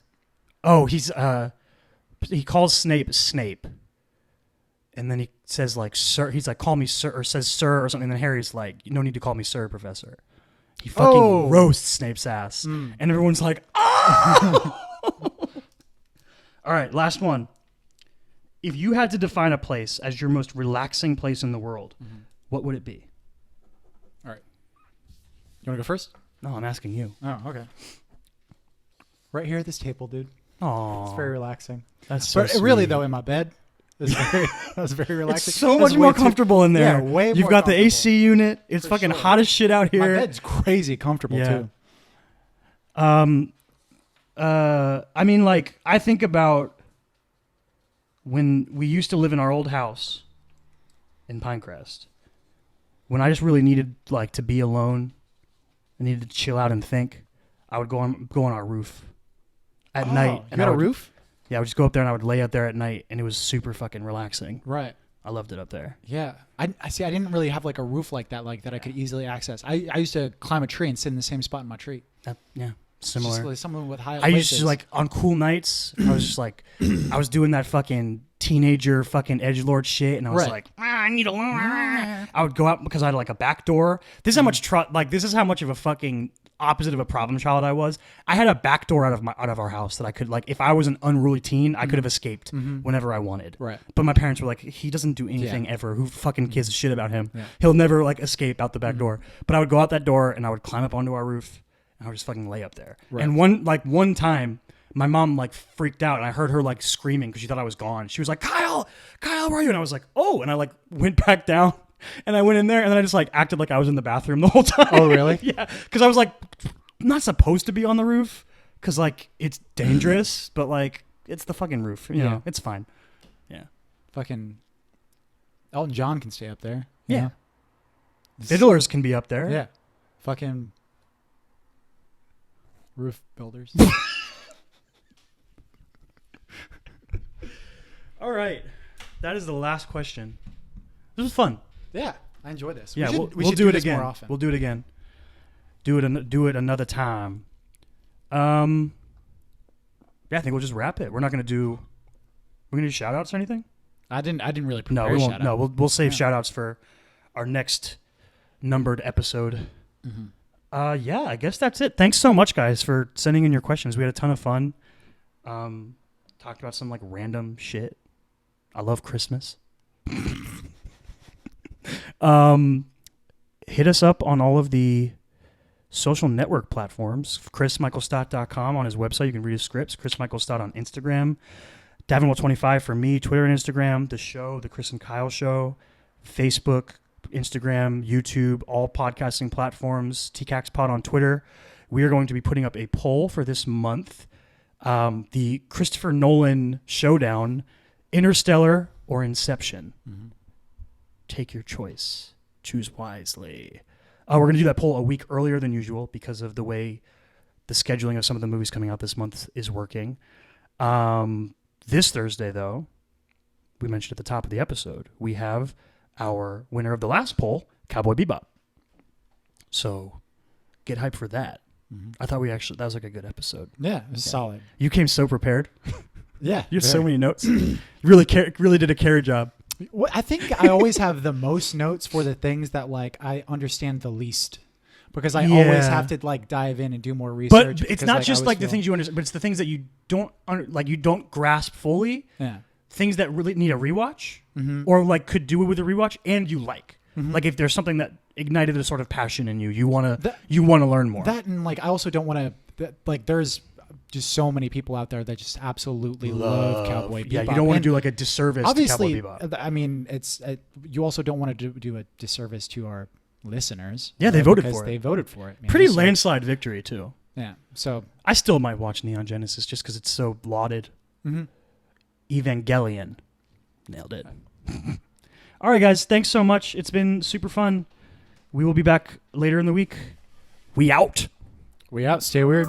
Oh, he calls Snape, and then he says like sir. He's like, "Call me sir," or says sir or something. And then Harry's like, "No need to call me sir, Professor." He fucking roasts Snape's ass, and everyone's like, "Oh!" All right, last one. If you had to define a place as your most relaxing place in the world, what would it be? All right. You want to go first? No, I'm asking you. Oh, okay. Right here at this table, dude. Oh, It's very relaxing. that's so But really, sweet. though, in my bed, that was very relaxing. It's so It was much more way too- comfortable in there. Yeah, way You've more got the comfortable. AC unit. It's For fucking sure. hot as shit out My here. bed's crazy comfortable, Yeah. too. I mean, like, I think about when we used to live in our old house in Pinecrest. When I just really needed, like, to be alone, I needed to chill out and think, I would go on our roof at night. You got I a would- roof? Yeah, I would just go up there and I would lay out there at night, and it was super fucking relaxing. Right. I loved it up there. Yeah. I see. I didn't really have, like, a roof like that I could easily access. I used to climb a tree and sit in the same spot in my tree. Yeah, It's similar. just like someone with high I used to like on cool nights. I was just like, I was doing that fucking teenager fucking edgelord shit, and I was Right. like, I need a loan. I would go out because I had like a back door. This is how much this is how much of a fucking opposite of a problem child I was. I had a back door out of our house that I could like, if I was an unruly teen, I could have escaped whenever I wanted. Right. But my parents were like, he doesn't do anything ever. Who fucking gives a shit about him? Yeah. He'll never like escape out the back door. But I would go out that door and I would climb up onto our roof. I would just fucking lay up there. Right. And one time, my mom like freaked out, and I heard her like screaming because she thought I was gone. She was like, Kyle, where are you? And I was like, oh, and I like went back down, and I went in there, and then I just like acted like I was in the bathroom the whole time. Oh, really? Yeah, because I was like, I'm not supposed to be on the roof because like it's dangerous, but like it's the fucking roof. You know, it's fine. Yeah. Fucking Elton John can stay up there. you Yeah. know? Fiddlers can be up there. Yeah. Fucking roof builders. All right. That is the last question. This was fun. Yeah, I enjoy this. Yeah, we should should do it this again. more often. We'll do it again. Do it another time. Yeah, I think we'll just wrap it. We're not gonna do. We're gonna do shout outs or anything? I didn't really prepare. No, we won't. shout-out. No, we'll save shout outs for our next numbered episode. Yeah, I guess that's it. Thanks so much, guys, for sending in your questions. We had a ton of fun. Talked about some like random shit. I love Christmas. Hit us up on all of the social network platforms. ChrisMichaelStott.com on his website. You can read his scripts. Chris Michael Stott on Instagram. Davenport25 for me, Twitter and Instagram. The show, The Chris and Kyle Show. Facebook, Instagram, YouTube, all podcasting platforms. tcaks pod on Twitter. We are going to be putting up a poll for this month. The Christopher Nolan showdown, Interstellar or Inception. Take your choice. Choose wisely. We're going to do that poll a week earlier than usual because of the way the scheduling of some of the movies coming out this month is working. This Thursday, though, we mentioned at the top of the episode, we have our winner of the last poll, Cowboy Bebop. So get hyped for that. I thought that was like a good episode. Yeah, it was solid. You came so prepared. Yeah. You have so many notes. really did a carry job. Well, I think I always have the most notes for the things that like I understand the least, because I always have to like dive in and do more research. But it's not just like the things you understand, but it's the things that you don't grasp fully. Yeah. Things that really need a rewatch, or like could do it with a rewatch, and you like. Like if there's something that ignited a sort of passion in you, you wanna learn more. That and like I also don't want to like there's just so many people out there that just absolutely love Cowboy Bebop. Yeah, you don't want to do like a disservice obviously, to Cowboy Bebop. I mean, you also don't want to do a disservice to our listeners. Yeah, they voted for it. They voted for it. Man. Pretty landslide victory too. Yeah. So I still might watch Neon Genesis just because it's so lauded. Evangelion. Nailed it. All right, guys. Thanks so much. It's been super fun. We will be back later in the week. We out. Stay weird.